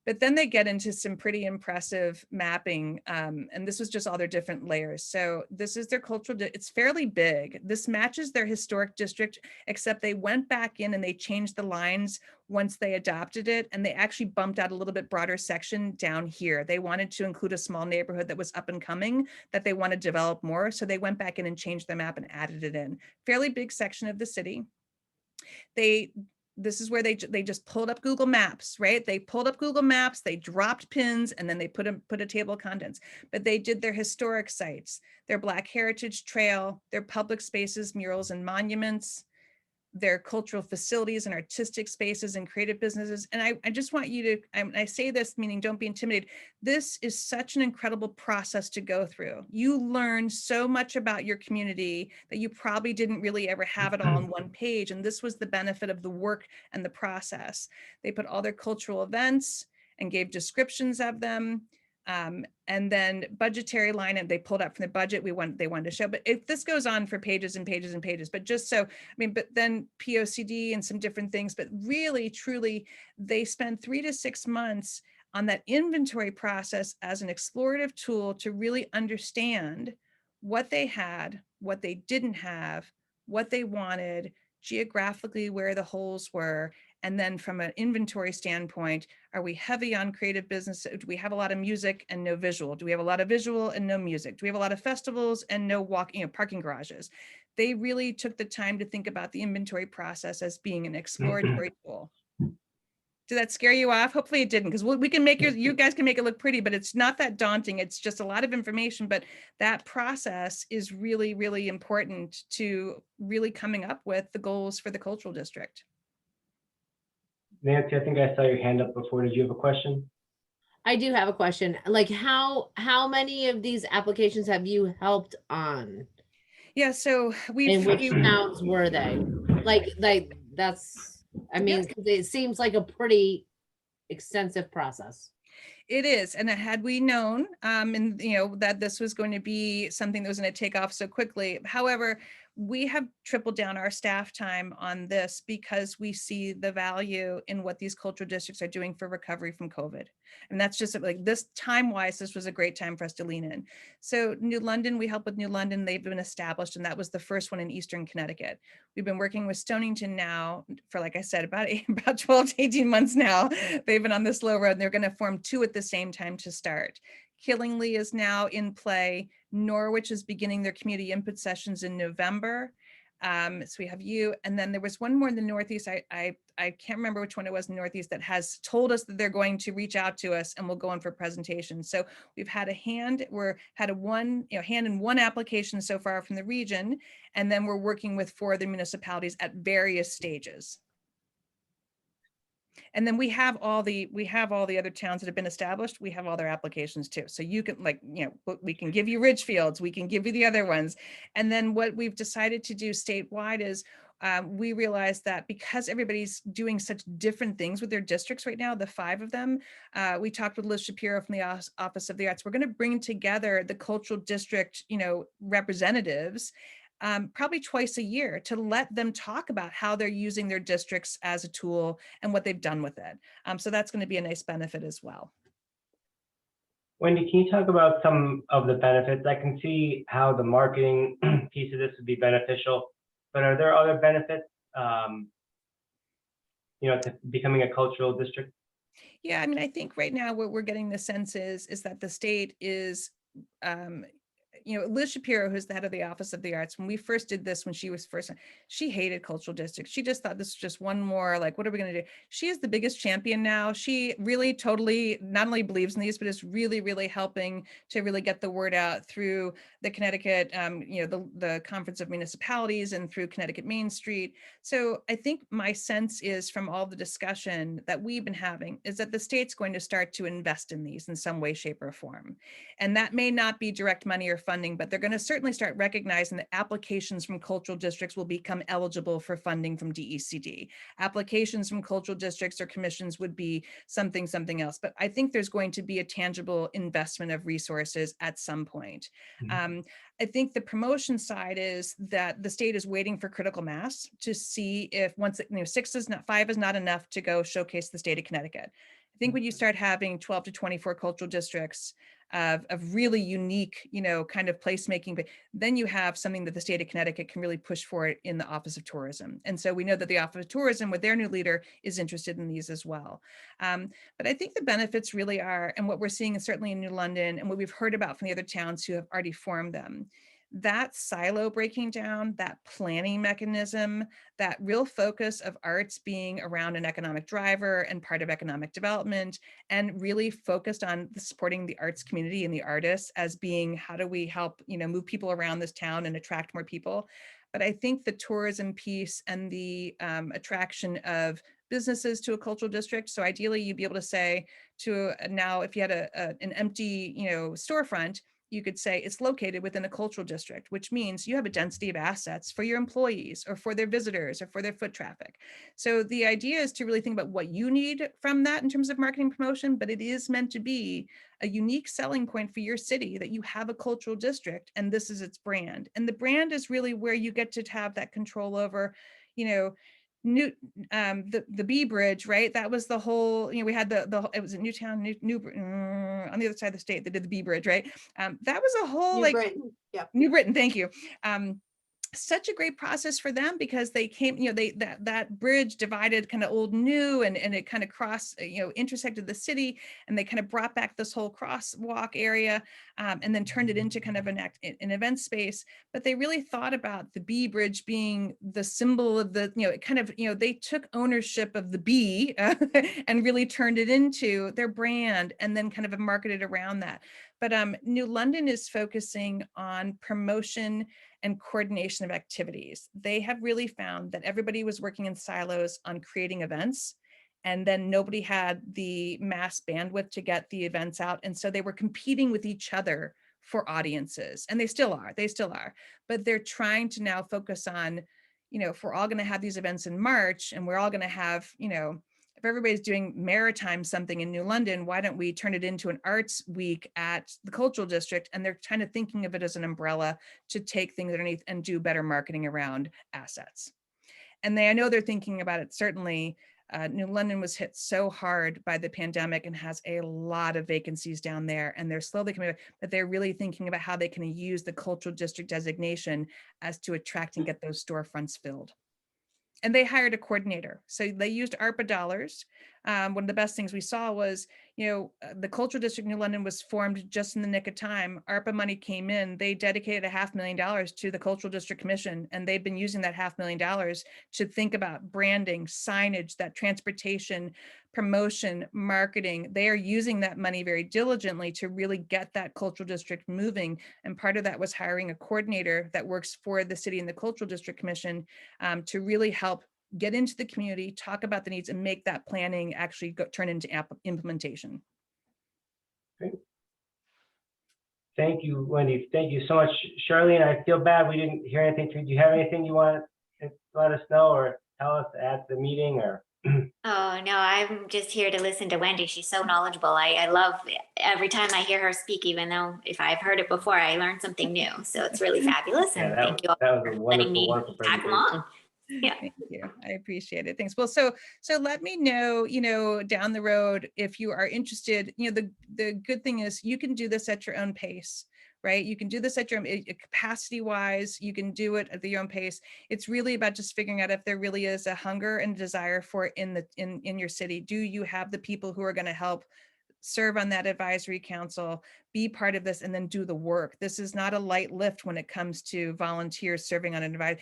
But then they get into some pretty impressive mapping. And this was just all their different layers. So this is their cultural, it's fairly big. This matches their historic district, except they went back in and they changed the lines once they adopted it. And they actually bumped out a little bit broader section down here. They wanted to include a small neighborhood that was up and coming that they want to develop more. So they went back in and changed the map and added it in. Fairly big section of the city. This is where they just pulled up Google Maps, right? They pulled up Google Maps, they dropped pins, and then they put a table of contents. But they did their historic sites, their Black Heritage Trail, their public spaces, murals, and monuments, their cultural facilities and artistic spaces and creative businesses. And I just want you to, I say this meaning don't be intimidated. This is such an incredible process to go through. You learn so much about your community that you probably didn't really ever have it all on one page. And this was the benefit of the work and the process. They put all their cultural events and gave descriptions of them. And then budgetary line, and they pulled up from the budget they wanted to show, but if this goes on for pages and pages and pages, but just so, but then POCD and some different things, but really, truly, they spend 3 to 6 months on that inventory process as an explorative tool to really understand what they had, what they didn't have, what they wanted, geographically where the holes were. And then from an inventory standpoint, are we heavy on creative business? Do we have a lot of music and no visual? Do we have a lot of visual and no music? Do we have a lot of festivals and no parking garages? They really took the time to think about the inventory process as being an exploratory tool. Did that scare you off? Hopefully it didn't, because we can make you guys can make it look pretty, but it's not that daunting. It's just a lot of information, but that process is really, really important to really coming up with the goals for the cultural district. Nancy, I think I saw your hand up before. Did you have a question? I do have a question. Like how many of these applications have you helped on? Yeah, so And which we've towns were they? Like that's, I mean, 'cause it seems like a pretty extensive process. It is, and had we known, and you know, that this was going to be something that was going to take off so quickly. However, we have tripled down our staff time on this because we see the value in what these cultural districts are doing for recovery from COVID. And that's just like this time-wise, this was a great time for us to lean in. So New London, we help with New London, they've been established, and that was the first one in Eastern Connecticut. We've been working with Stonington now for, like I said, about 12 to 18 months now. They've been on this slow road, and they're going to form 2 at the same time to start. Killingly is now in play. Norwich is beginning their community input sessions in November. So we have you, and then there was one more in the Northeast. I can't remember which one it was in the Northeast that has told us that they're going to reach out to us and we'll go in for presentations. So we've had a hand, hand in one application so far from the region, and then we're working with 4 other municipalities at various stages. And then we have all the other towns that have been established. We have all their applications too. So you can, like, you know, we can give you Ridgefields, we can give you the other ones. And then what we've decided to do statewide is we realize that because everybody's doing such different things with their districts right now, the 5 of them, we talked with Liz Shapiro from the Office of the Arts. We're going to bring together the cultural district, you know, representatives probably twice a year to let them talk about how they're using their districts as a tool and what they've done with it. So that's going to be a nice benefit as well. Wendy, can you talk about some of the benefits? I can see how the marketing piece of this would be beneficial, but are there other benefits, you know, to becoming a cultural district? Yeah, I mean, I think right now what we're getting the sense is that the state is, you know, Liz Shapiro, who's the head of the Office of the Arts, when we first did this, when she was first, she hated cultural districts. She just thought this was just one more, like, what are we going to do? She is the biggest champion now. She really totally not only believes in these, but is really, really helping to really get the word out through the Connecticut, you know, the Conference of Municipalities and through Connecticut Main Street. So I think my sense is from all the discussion that we've been having is that the state's going to start to invest in these in some way, shape, or form. And that may not be direct money or funding, but they're going to certainly start recognizing that applications from cultural districts will become eligible for funding from DECD. Applications from cultural districts or commissions would be something else. But I think there's going to be a tangible investment of resources at some point. I think the promotion side is that the state is waiting for critical mass to see if once, you know, 5 is not enough to go showcase the state of Connecticut. I think when you start having 12 to 24 cultural districts of really unique, you know, kind of placemaking, but then you have something that the state of Connecticut can really push for it in the Office of Tourism. And so we know that the Office of Tourism with their new leader is interested in these as well. But I think the benefits really are, and what we're seeing is certainly in New London and what we've heard about from the other towns who have already formed them, that silo breaking down, that planning mechanism, that real focus of arts being around an economic driver and part of economic development, and really focused on supporting the arts community and the artists as being, how do we help, you know, move people around this town and attract more people. But I think the tourism piece and the attraction of businesses to a cultural district. So ideally you'd be able to say to now, if you had an empty, you know, storefront, you could say it's located within a cultural district, which means you have a density of assets for your employees or for their visitors or for their foot traffic. So the idea is to really think about what you need from that in terms of marketing promotion, but it is meant to be a unique selling point for your city that you have a cultural district and this is its brand. And the brand is really where you get to have that control over, you know, the B Bridge, right? That was the whole, you know, we had it was in Newtown, on the other side of the state, they did the B Bridge, right? That was a whole New Britain, yeah. New Britain, thank you. Such a great process for them because they came, you know, that bridge divided kind of old new and it kind of intersected the city, and they kind of brought back this whole crosswalk area and then turned it into kind of an event space. But they really thought about the B Bridge being the symbol of the, you know, it kind of, you know, they took ownership of the B and really turned it into their brand and then kind of marketed around that. But New London is focusing on promotion and coordination of activities. They have really found that everybody was working in silos on creating events And then nobody had the mass bandwidth to get the events out. And so they were competing with each other for audiences, and they still are, but they're trying to now focus on, if we're all going to have these events in March and we're all going to have, if everybody's doing maritime something in New London, why don't we turn it into an arts week at the cultural district? And they're kind of thinking of it as an umbrella to take things underneath and do better marketing around assets. And I know they're thinking about it. Certainly, New London was hit so hard by the pandemic and has a lot of vacancies down there, and they're slowly coming back, but they're really thinking about how they can use the cultural district designation as to attract and get those storefronts filled. And they hired a coordinator. So they used ARPA dollars. One of the best things we saw was, the Cultural District New London was formed just in the nick of time. ARPA money came in. They dedicated $500,000 to the Cultural District Commission, and they've been using that $500,000 to think about branding, signage, that transportation, promotion, marketing. They are using that money very diligently to really get that cultural district moving. And part of that was hiring a coordinator that works for the city and the Cultural District Commission to really help get into the community, talk about the needs, and make that planning actually turn into implementation. Great. Thank you, Wendy. Thank you so much, Charlene. I feel bad we didn't hear anything from you. Do you have anything you want to let us know or tell us at the meeting, or? Oh, no, I'm just here to listen to Wendy. She's so knowledgeable. I love every time I hear her speak, even though if I've heard it before, I learn something new. So it's really fabulous. And thank you all that was for a letting me wonderful tag presentation. along. Yeah. Thank you. I appreciate it. Thanks. Well, so let me know, down the road, if you are interested. The good thing is you can do this at your own pace, right? You can do this at your own capacity wise. You can do it at your own pace. It's really about just figuring out if there really is a hunger and desire for it in your city. Do you have the people who are going to help serve on that advisory council, be part of this, and then do the work? This is not a light lift when it comes to volunteers serving on an advisory.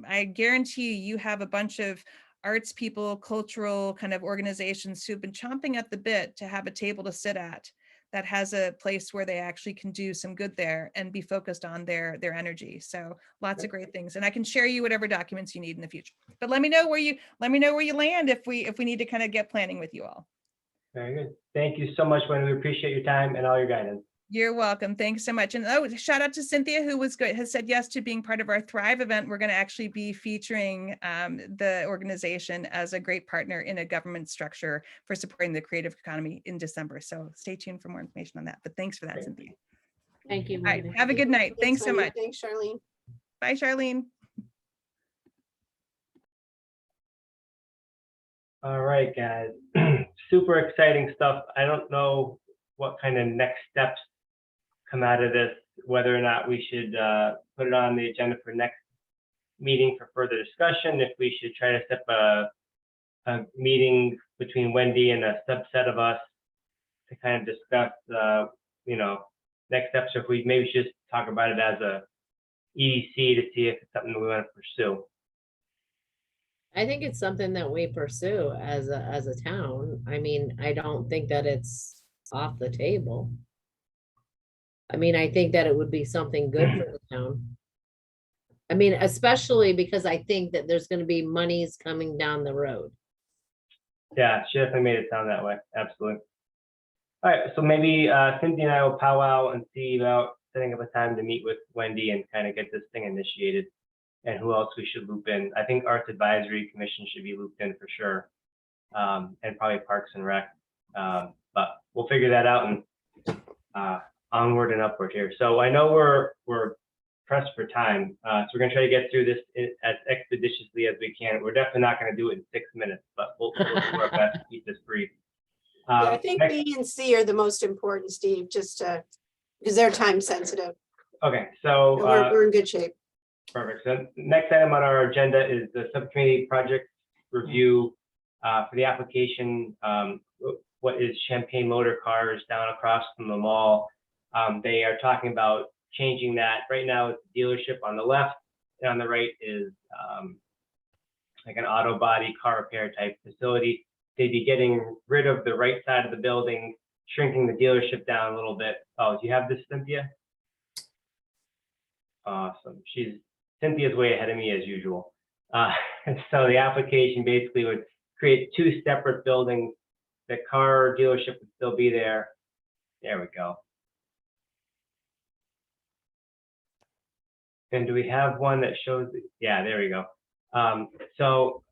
I guarantee you have a bunch of arts people, cultural kind of organizations who've been chomping at the bit to have a table to sit at that has a place where they actually can do some good there and be focused on their energy. So lots of great things, and I can share you whatever documents you need in the future. But let me know where you land if we need to kind of get planning with you all. Very good. Thank you so much, Wendy. We appreciate your time and all your guidance. You're welcome. Thanks so much. And shout out to Cynthia, who has said yes to being part of our Thrive event. We're going to actually be featuring the organization as a great partner in a government structure for supporting the creative economy in December. So stay tuned for more information on that. But thanks for that, Cynthia. Thank you. All right. Have a good night. Thanks so Wendy. much. Thanks, Charlene. Bye, Charlene. All right, guys. Super exciting stuff. I don't know what kind of next steps come out of this, whether or not we should put it on the agenda for next meeting for further discussion, if we should try to set up a meeting between Wendy and a subset of us to kind of discuss, next steps, or if we maybe should just talk about it as a EDC to see if it's something that we want to pursue. I think it's something that we pursue as a town. I mean, I don't think that it's off the table. I mean, I think that it would be something good for the town. I mean, especially because I think that there's going to be monies coming down the road. Yeah, she definitely made it sound that way. Absolutely. All right, so maybe Cynthia and I will powwow and see about setting up a time to meet with Wendy and kind of get this thing initiated. And who else we should loop in. I think Arts Advisory Commission should be looped in for sure. And probably Parks and Rec. But we'll figure that out and onward and upward here. So I know we're pressed for time. So we're gonna try to get through this as expeditiously as we can. We're definitely not gonna do it in 6 minutes, but we'll do our best to keep this brief. Yeah, I think B and C are the most important, Steve, just because they're time sensitive. Okay, so We're in good shape. perfect. So next item on our agenda is the subcommittee project review for the application. What is Champagne Motor Cars down across from the mall? They are talking about changing that. Right now it's a dealership on the left, and on the right is like an auto body car repair type facility. They'd be getting rid of the right side of the building, shrinking the dealership down a little bit. Oh, do you have this, Cynthia? Awesome. Cynthia's way ahead of me as usual. So the application basically would create two separate buildings. The car dealership would still be there. There we go. And do we have one that shows? Yeah, there we go. So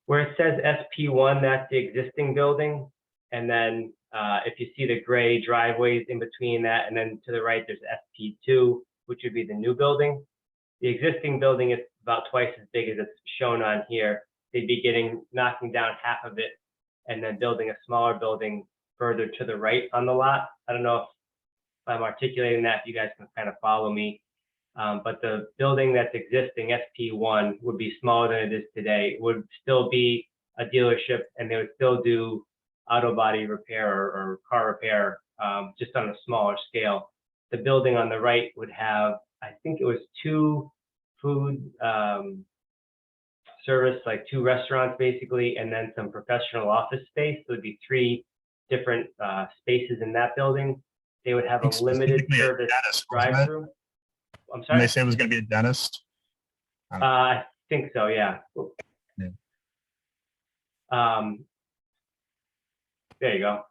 where it says SP1, that's the existing building. And then if you see the gray driveways in between that, and then to the right, there's SP2, which would be the new building. The existing building is about twice as big as it's shown on here. They'd be knocking down half of it and then building a smaller building further to the right on the lot. I don't know if I'm articulating that, if you guys can kind of follow me. But the building that's existing, SP1, would be smaller than it is today. It would still be a dealership, and they would still do auto body repair or car repair, just on a smaller scale. The building on the right would have, I think it was 2 food service, like 2 restaurants basically, and then some professional office space. So it'd be 3 different spaces in that building. They would have a limited Specifically a service dentist, wasn't it? drive-through. I'm When sorry. they say it was going to be a dentist. I think so, yeah. Yeah. There you go.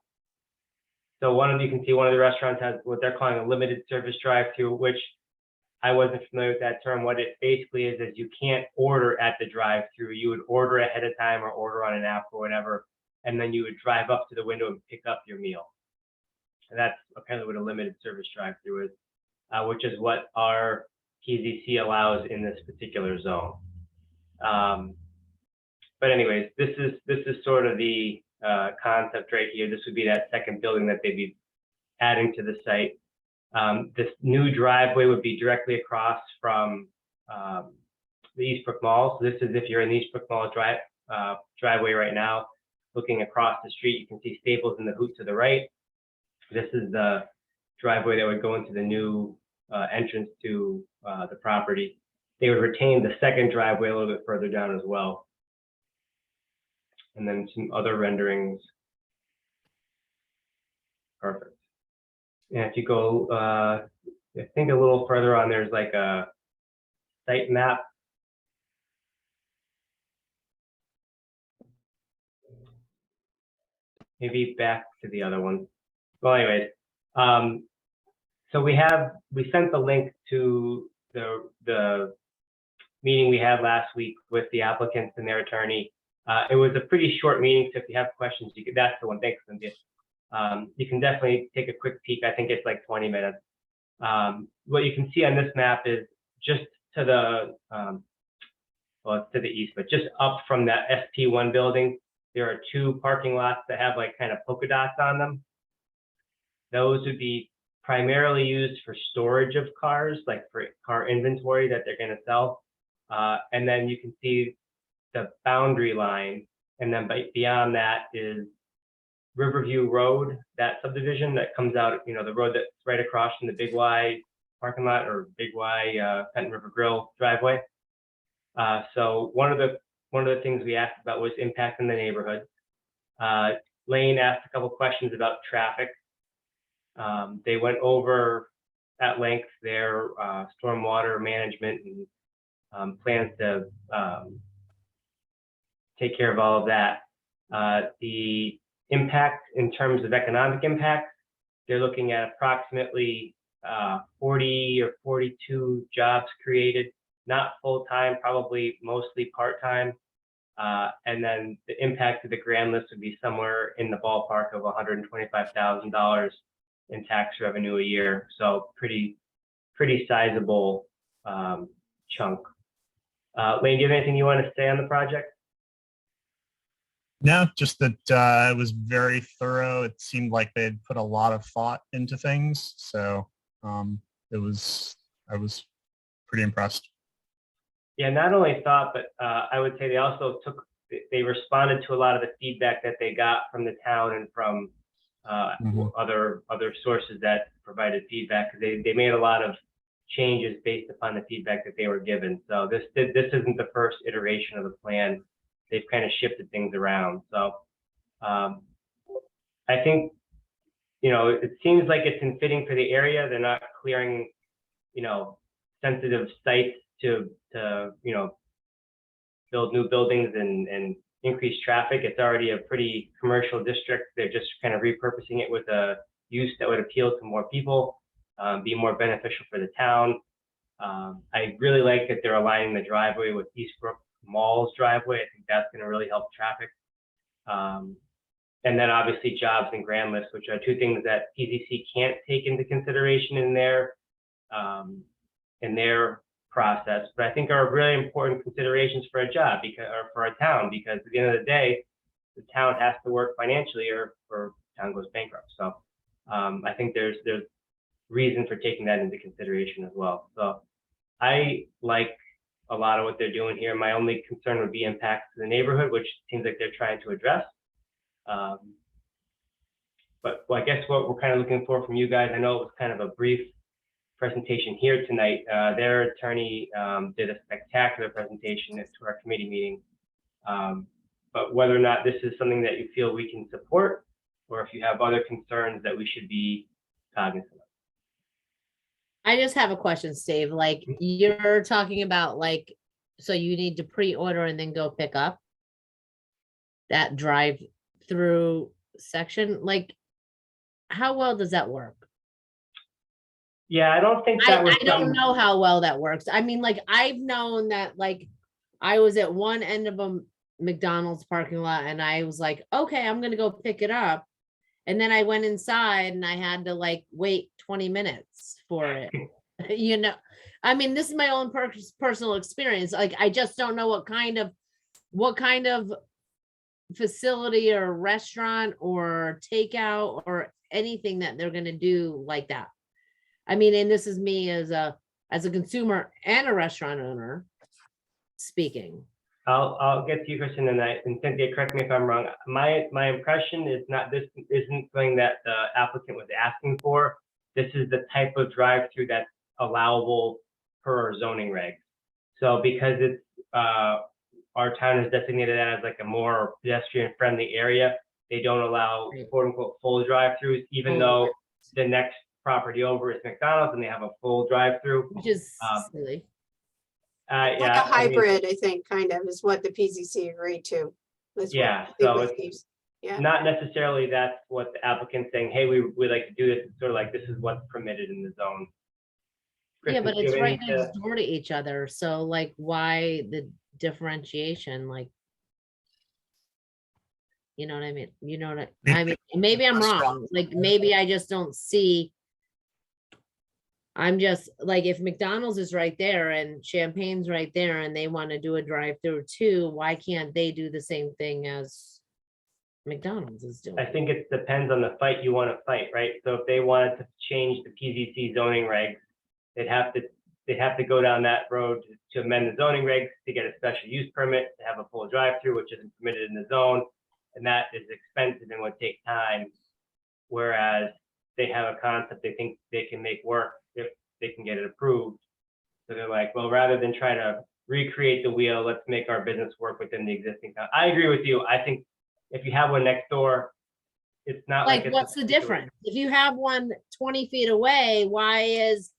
So you can see one of the restaurants has what they're calling a limited service drive-through, which I wasn't familiar with that term. What it basically is you can't order at the drive-through. You would order ahead of time or order on an app or whatever, and then you would drive up to the window and pick up your meal. And that's apparently what a limited service drive-through is, which is what our PZC allows in this particular zone. But anyways, this is sort of the concept right here. This would be that second building that they'd be adding to the site. This new driveway would be directly across from the Eastbrook Mall. So this is if you're in the Eastbrook Mall driveway right now, looking across the street, you can see Staples and the Hoot to the right. This is the driveway that would go into the new entrance to the property. They would retain the second driveway a little bit further down as well. And then some other renderings. Perfect. And if you go, I think a little further on, there's like a site map. Maybe back to the other one. Well, anyways, so we sent the link to the meeting we had last week with the applicants and their attorney. It was a pretty short meeting, so if you have questions, that's the one. Thanks, Cynthia. You can definitely take a quick peek. I think it's like 20 minutes. What you can see on this map is just to the, well, it's to the east, but just up from that SP1 building, there are 2 parking lots that have like kind of polka dots on them. Those would be primarily used for storage of cars, like for car inventory that they're going to sell. And then you can see the boundary line, and then beyond that is Riverview Road, that subdivision that comes out, the road that's right across from the Big Y parking lot or Big Y Fenton River Grill driveway. So one of the things we asked about was impact in the neighborhood. Lane asked a couple questions about traffic. They went over at length their stormwater management and plans to take care of all of that. The impact in terms of economic impact, they're looking at approximately 40 or 42 jobs created, not full-time, probably mostly part-time. And then the impact of the grand list would be somewhere in the ballpark of $125,000 in tax revenue a year. So pretty sizable chunk. Lane, do you have anything you want to say on the project? No, just that it was very thorough. It seemed like they had put a lot of thought into things. So I was pretty impressed. Yeah, not only thought, but I would say they responded to a lot of the feedback that they got from the town and from other sources that provided feedback. They made a lot of changes based upon the feedback that they were given. So this isn't the first iteration of the plan. They've kind of shifted things around. So I think, it seems like it's in fitting for the area. They're not clearing, sensitive sites to build new buildings and increase traffic. It's already a pretty commercial district. They're just kind of repurposing it with a use that would appeal to more people, be more beneficial for the town. I really like that they're aligning the driveway with Eastbrook Mall's driveway. I think that's going to really help traffic. And then obviously jobs and grand lists, which are two things that PZC can't take into consideration in their process, but I think are really important considerations for a job or for a town, because at the end of the day, the town has to work financially or town goes bankrupt. So I think there's reason for taking that into consideration as well. So I like a lot of what they're doing here. My only concern would be impacts to the neighborhood, which seems like they're trying to address. But I guess what we're kind of looking for from you guys, I know it was kind of a brief presentation here tonight. Their attorney did a spectacular presentation to our committee meeting. But whether or not this is something that you feel we can support, or if you have other concerns that we should be cognizant of. I just have a question, Steve. Like, you're talking about, like, so you need to pre-order and then go pick up that drive-through section. Like, how well does that work? Yeah, I don't think that was I don't something- know how well that works. I mean, like, I've known that, like, I was at one end of a McDonald's parking lot and I was like, okay, I'm gonna go pick it up. And then I went inside and I had to like wait 20 minutes for it. You know, I mean, this is my own personal experience. Like, I just don't know what kind of facility or restaurant or takeout or anything that they're gonna do like that. I mean, and this is me as a consumer and a restaurant owner speaking. I'll get to you, Kristen, and Cynthia, correct me if I'm wrong. My impression is this isn't something that the applicant was asking for. This is the type of drive-through that's allowable per our zoning regs. So because it's our town is designated as like a more pedestrian-friendly area, they don't allow quote unquote full drive-throughs, even though the next property over is McDonald's and they have a full drive-through. Which is silly. Like Yeah, a hybrid, I think, kind of is what the PZC agreed to. That's what Yeah, I think so was it's- Steve's- Yeah, not necessarily that's what the applicant's saying, hey, we'd like to do this. It's sort of like, this is what's permitted in the zone. Yeah, Kristen, but do you it's have right anything to- next door to each other. So like, why the differentiation? Like, you know what I mean? You know what I mean? Maybe I'm wrong. Like, maybe I just don't see. I'm just like, if McDonald's is right there and Champagne's right there and they want to do a drive-through too, why can't they do the same thing as McDonald's is doing? I think it depends on the fight you want to fight, right? So if they wanted to change the PZC zoning regs, they'd have to go down that road to amend the zoning regs to get a special use permit to have a full drive-through, which isn't permitted in the zone, and that is expensive and would take time. Whereas they have a concept they think they can make work if they can get it approved. So they're like, well, rather than try to recreate the wheel, let's make our business work within the existing town. I agree with you. I think if you have one next door, it's not like Like, it's what's the difference? If you have one 20 feet away, why is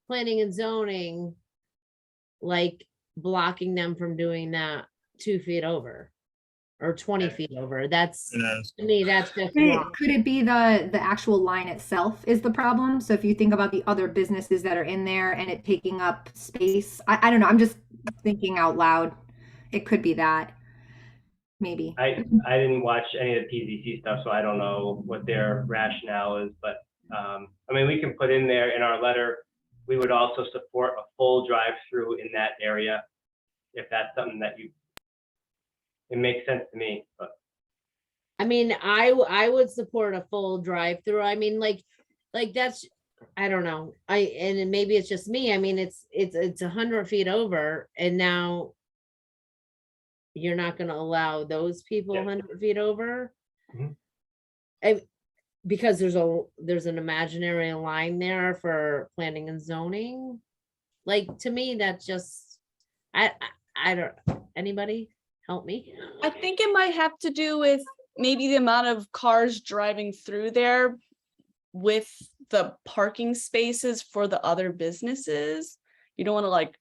planning and zoning like blocking them from doing that 2 feet over? Or 20 feet over? That's, Who knows? to me, that's just Could wrong. it be the actual line itself is the problem? So if you think about the other businesses that are in there and it taking up space, I don't know. I'm just thinking out loud. It could be that, maybe. I didn't watch any of the PZC stuff, so I don't know what their rationale is, but I mean, we can put in there in our letter, we would also support a full drive-through in that area. If that's something that it makes sense to me, but I mean, I would support a full drive-through. I mean, like that's, I don't know. And maybe it's just me. I mean, it's 100 feet over and now you're not gonna allow those people Yeah. 100 feet over? Mhm. Because there's an imaginary line there for planning and zoning. Like, to me, that's just, I don't, anybody help me? I think it might have to do with maybe the amount of cars driving through there with the parking spaces for the other businesses. You don't want to like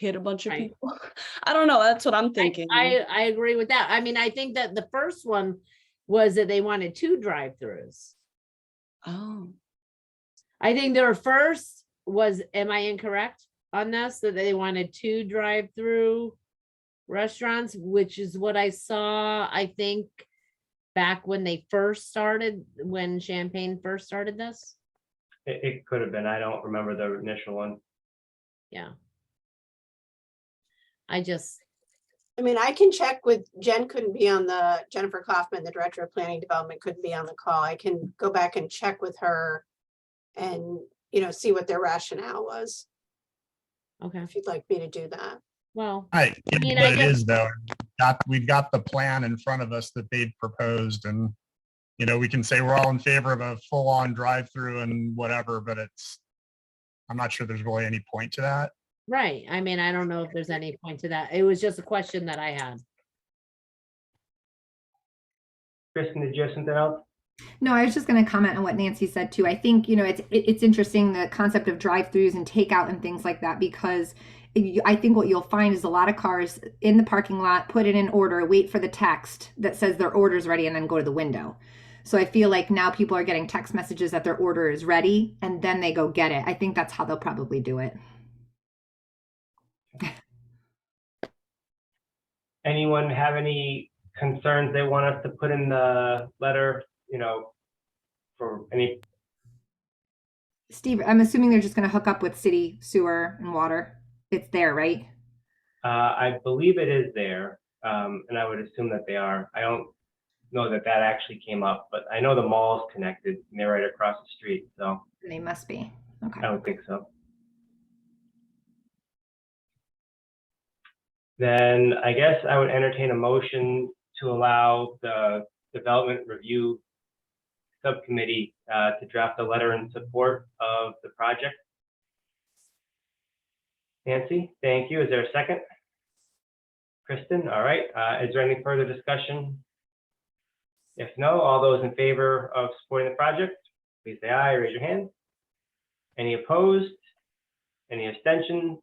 hit a bunch of Right. people. I don't know. That's what I'm thinking. I agree with that. I mean, I think that the first one was that they wanted 2 drive-throughs. Oh, I think their first was, am I incorrect on this? That they wanted 2 drive-through restaurants, which is what I saw, I think, back when they first started, when Champagne first started this. It could have been. I don't remember the initial one. Yeah. I mean, I can check with, Jennifer Kaufman, the Director of Planning Development, couldn't be on the call. I can go back and check with her and, see what their rationale was, okay, if you'd like me to do that. well, Right, I mean, but I it guess- is though. We've got the plan in front of us that they've proposed, and we can say we're all in favor of a full-on drive-through and whatever, but I'm not sure there's really any point to that. right. I mean, I don't know if there's any point to that. It was just a question that I had. Kristen, did you have something else? No, I was just going to comment on what Nancy said too. I think, it's interesting, the concept of drive-throughs and takeout and things like that, because I think what you'll find is a lot of cars in the parking lot, put it in order, wait for the text that says their order's ready, and then go to the window. So I feel like now people are getting text messages that their order is ready, and then they go get it. I think that's how they'll probably do it. Anyone have any concerns they want us to put in the letter, for any? Steve, I'm assuming they're just going to hook up with city sewer and water. It's there, right? I believe it is there, and I would assume that they are. I don't know that actually came up, but I know the mall's connected and they're right across the street, so They must be. Okay. I don't think so. Then I guess I would entertain a motion to allow the Development Review Subcommittee to draft a letter in support of the project. Nancy, thank you. Is there a second? Kristen, all right. Is there any further discussion? If no, all those in favor of supporting the project, please say aye or raise your hand. Any opposed? Any abstentions?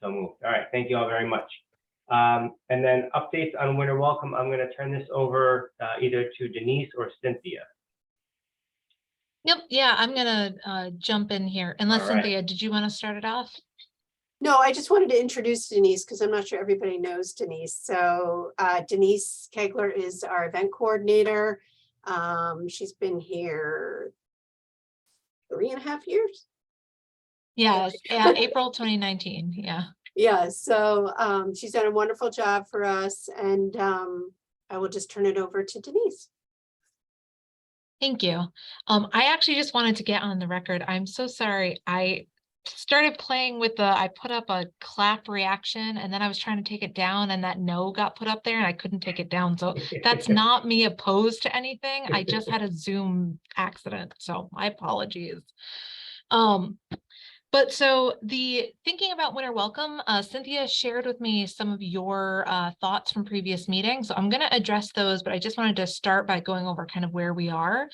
So moved. All right, thank you all very much. And then updates on Winter Welcome. I'm going to turn this over either to Denise or Cynthia. Yep, yeah, I'm gonna jump in here. Unless All right. Cynthia, did you want to start it off? No, I just wanted to introduce Denise because I'm not sure everybody knows Denise. So Denise Kegler is our event coordinator. She's been here 3.5 years. Yeah, yeah, April 2019, yeah. Yeah, so she's done a wonderful job for us, and I will just turn it over to Denise. Thank you. I actually just wanted to get on the record. I'm so sorry. I started playing with I put up a clap reaction and then I was trying to take it down and that no got put up there and I couldn't take it down. So that's not me opposed to anything. I just had a Zoom accident. So my apologies. But so the thinking about Winter Welcome, Cynthia shared with me some of your thoughts from previous meetings. So I'm going to address those, but I just wanted to start by going over kind of where we are.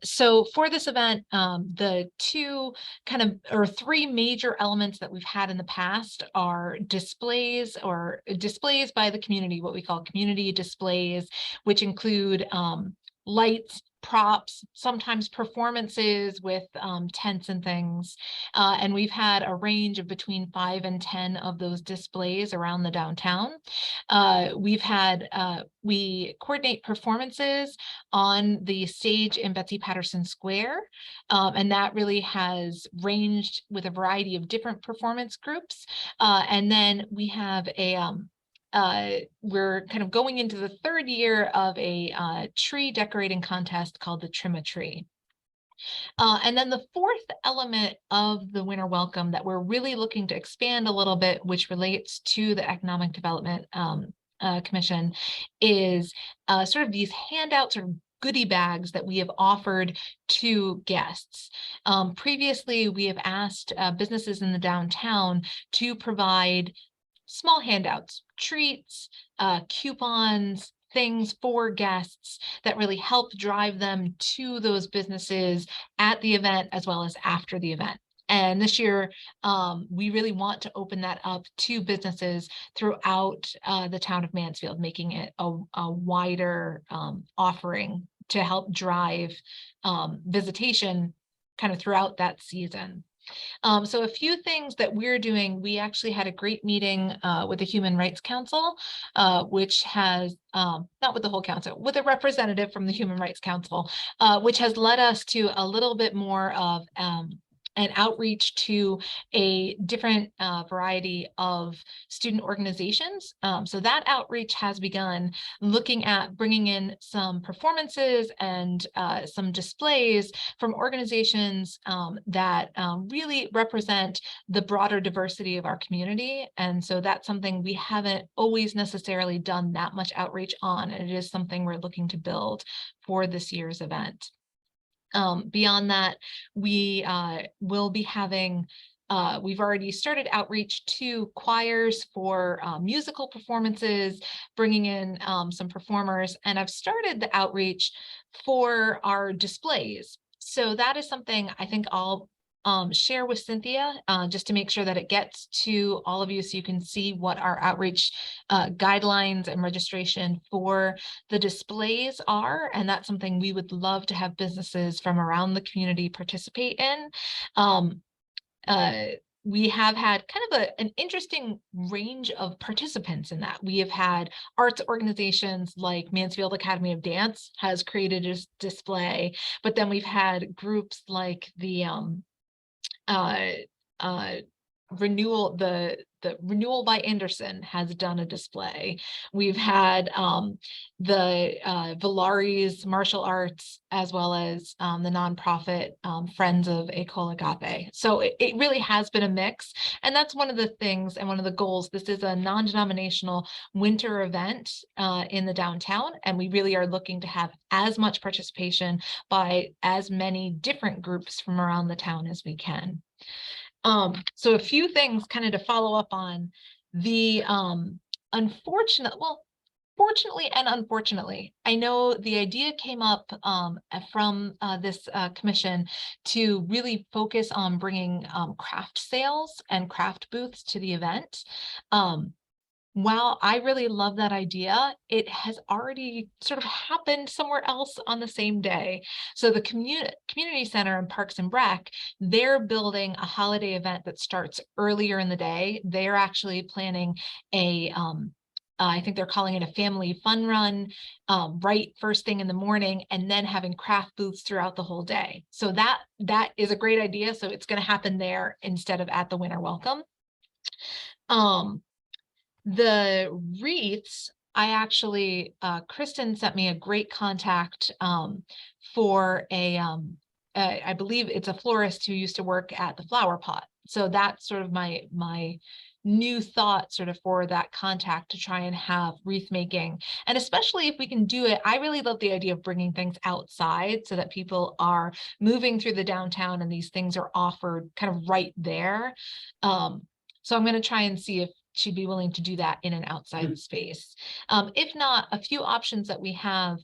So for this event, the three major elements that we've had in the past are displays by the community, what we call community displays, which include lights, props, sometimes performances with tents and things. And we've had a range of between 5 and 10 of those displays around the downtown. We coordinate performances on the stage in Betsy Patterson Square. And that really has ranged with a variety of different performance groups. And then we have we're kind of going into the third year of a tree decorating contest called the Trim a Tree. And then the fourth element of the Winter Welcome that we're really looking to expand a little bit, which relates to the Economic Development Commission, is sort of these handouts or goodie bags that we have offered to guests. Previously, we have asked businesses in the downtown to provide small handouts, treats, coupons, things for guests that really help drive them to those businesses at the event as well as after the event. And this year, we really want to open that up to businesses throughout the town of Mansfield, making it a wider offering to help drive visitation kind of throughout that season. So a few things that we're doing, we actually had a great meeting with the Human Rights Council, which has, not with the whole council, with a representative from the Human Rights Council, which has led us to a little bit more of an outreach to a different variety of student organizations. So that outreach has begun, looking at bringing in some performances and some displays from organizations that really represent the broader diversity of our community. And so that's something we haven't always necessarily done that much outreach on, and it is something we're looking to build for this year's event. Beyond that, we will be having, we've already started outreach to choirs for musical performances, bringing in some performers, and I've started the outreach for our displays. So that is something I think I'll share with Cynthia, just to make sure that it gets to all of you so you can see what our outreach guidelines and registration for the displays are. And that's something we would love to have businesses from around the community participate in. We have had kind of an interesting range of participants in that. We have had arts organizations like Mansfield Academy of Dance has created a display, but then we've had groups like the Renewal, the Renewal by Anderson has done a display. We've had the Valaris Martial Arts, as well as the nonprofit Friends of Ecole Agape. So it really has been a mix. And that's one of the things and one of the goals. This is a non-denominational winter event in the downtown. And we really are looking to have as much participation by as many different groups from around the town as we can. So a few things kind of to follow up on the fortunately and unfortunately, I know the idea came up from this commission to really focus on bringing craft sales and craft booths to the event. While I really love that idea, it has already sort of happened somewhere else on the same day. So the community center in Parks and Rec, they're building a holiday event that starts earlier in the day. They're actually planning a, I think they're calling it a family fun run, right first thing in the morning, and then having craft booths throughout the whole day. So that is a great idea. So it's going to happen there instead of at the Winter Welcome. The wreaths, I actually, Kristen sent me a great contact for I believe it's a florist who used to work at the Flower Pot. So that's sort of my new thought sort of for that contact, to try and have wreath making. And especially if we can do it, I really love the idea of bringing things outside so that people are moving through the downtown and these things are offered kind of right there. So I'm going to try and see if she'd be willing to do that in an outside space. If not, a few options that we have.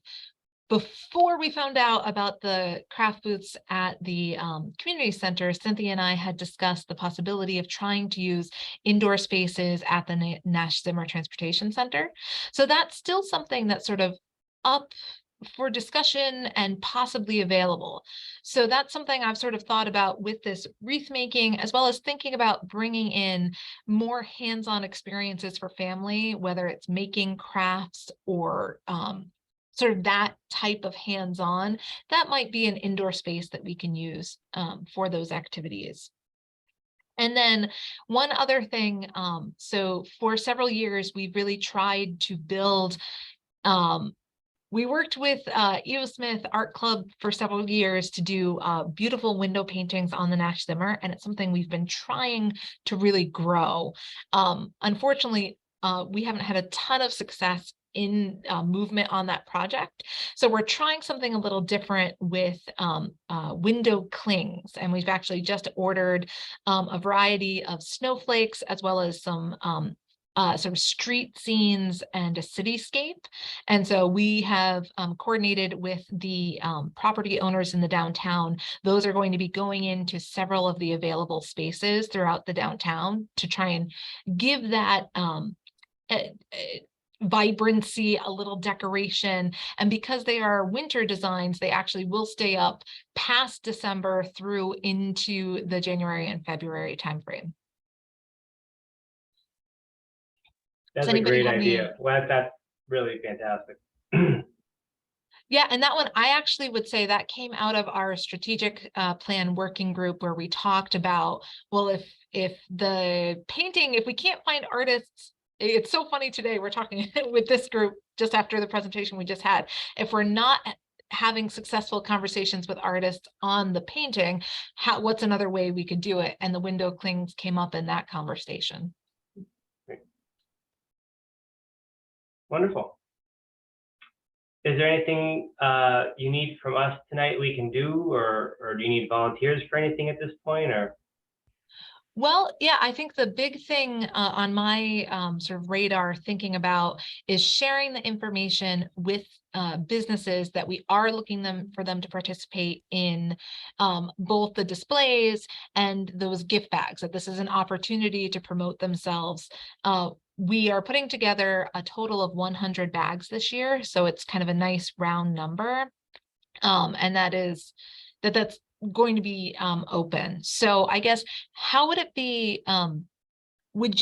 Before we found out about the craft booths at the community center, Cynthia and I had discussed the possibility of trying to use indoor spaces at the Nash Zimmer Transportation Center. So that's still something that's sort of up for discussion and possibly available. So that's something I've sort of thought about with this wreath making, as well as thinking about bringing in more hands-on experiences for family, whether it's making crafts or sort of that type of hands-on. That might be an indoor space that we can use for those activities. And then one other thing, so for several years, we've really tried to build we worked with E.O. Smith Art Club for several years to do beautiful window paintings on the Nash Zimmer, and it's something we've been trying to really grow. Unfortunately, we haven't had a ton of success in movement on that project. So we're trying something a little different with window clings, and we've actually just ordered a variety of snowflakes, as well as some sort of street scenes and a cityscape. And so we have coordinated with the property owners in the downtown. Those are going to be going into several of the available spaces throughout the downtown to try and give that vibrancy, a little decoration. And because they are winter designs, they actually will stay up past December through into the January and February timeframe. That's a anybody great have any- idea. Well, that's really fantastic. Yeah, and that one, I actually would say that came out of our strategic plan working group where we talked about, well, if the painting, if we can't find artists, it's so funny today, we're talking with this group just after the presentation we just had, if we're not having successful conversations with artists on the painting, what's another way we could do it? And the window clings came up in that conversation. Wonderful. Is there anything you need from us tonight we can do, or do you need volunteers for anything at this point, or? Well, yeah, I think the big thing on my sort of radar thinking about is sharing the information with businesses that we are looking for them to participate in both the displays and those gift bags, that this is an opportunity to promote themselves. We are putting together a total of 100 bags this year, so it's kind of a nice round number, and that's going to be open. So I guess, how would it be, would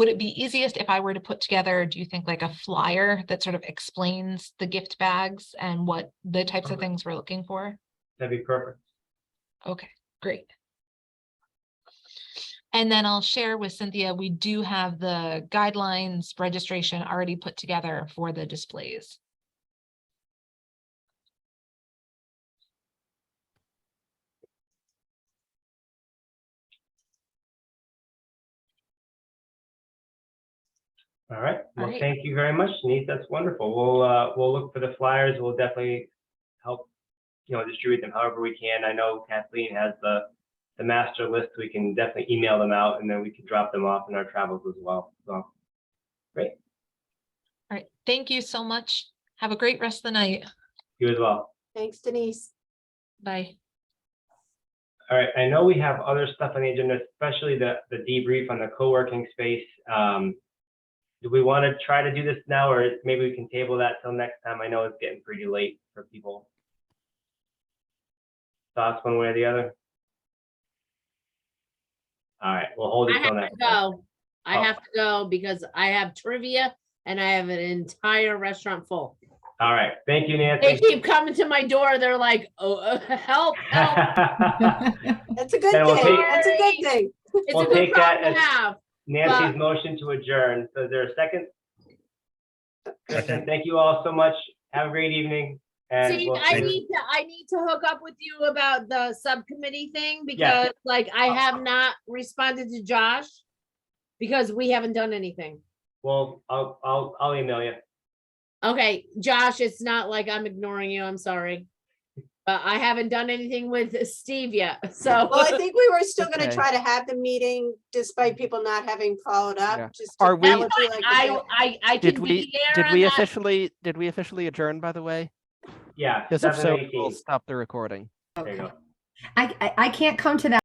it be easiest if I were to put together, do you think, like a flyer that sort of explains the gift bags and what the types of things we're looking for? That'd be perfect. Okay, great. And then I'll share with Cynthia, we do have the guidelines registration already put together for the displays. All right. Well, All right. thank you very much, Denise. That's wonderful. We'll look for the flyers. We'll definitely help, distribute them however we can. I know Kathleen has the master list. We can definitely email them out, and then we can drop them off in our travels as well. So great. All right. Thank you so much. Have a great rest of the night. You as well. Thanks, Denise. Bye. All right. I know we have other stuff on the agenda, especially the debrief on the co-working space. Do we want to try to do this now, or maybe we can table that till next time? I know it's getting pretty late for people. Thoughts one way or the other? All right, we'll hold it I till have next to time. go. I Oh. have to go because I have trivia and I have an entire restaurant full. All right, thank you, They Nancy. keep coming to my door. They're like, "Oh, help, help." That's a good Then we'll thing. take- That's a good thing. It's We'll a good take that problem to as- have. Nancy's motion to adjourn. So is there a second? Second. Thank you all so much. Have a great evening. And See, we'll I see. need to hook up with you about the subcommittee thing because like I have not responded to Josh because we haven't done anything. Well, I'll email you. Okay, Josh, it's not like I'm ignoring you. I'm sorry. But I haven't done anything with Steve yet. So Well, I think we were still gonna Okay. try to have the meeting despite people not having followed Yeah. up. Just to- Are that we- would be like a bit- I Did can we be there. did on we that. officially adjourn, by the way? Yeah, Because if so, 7:18. we'll stop the recording. There you go. I can't come to that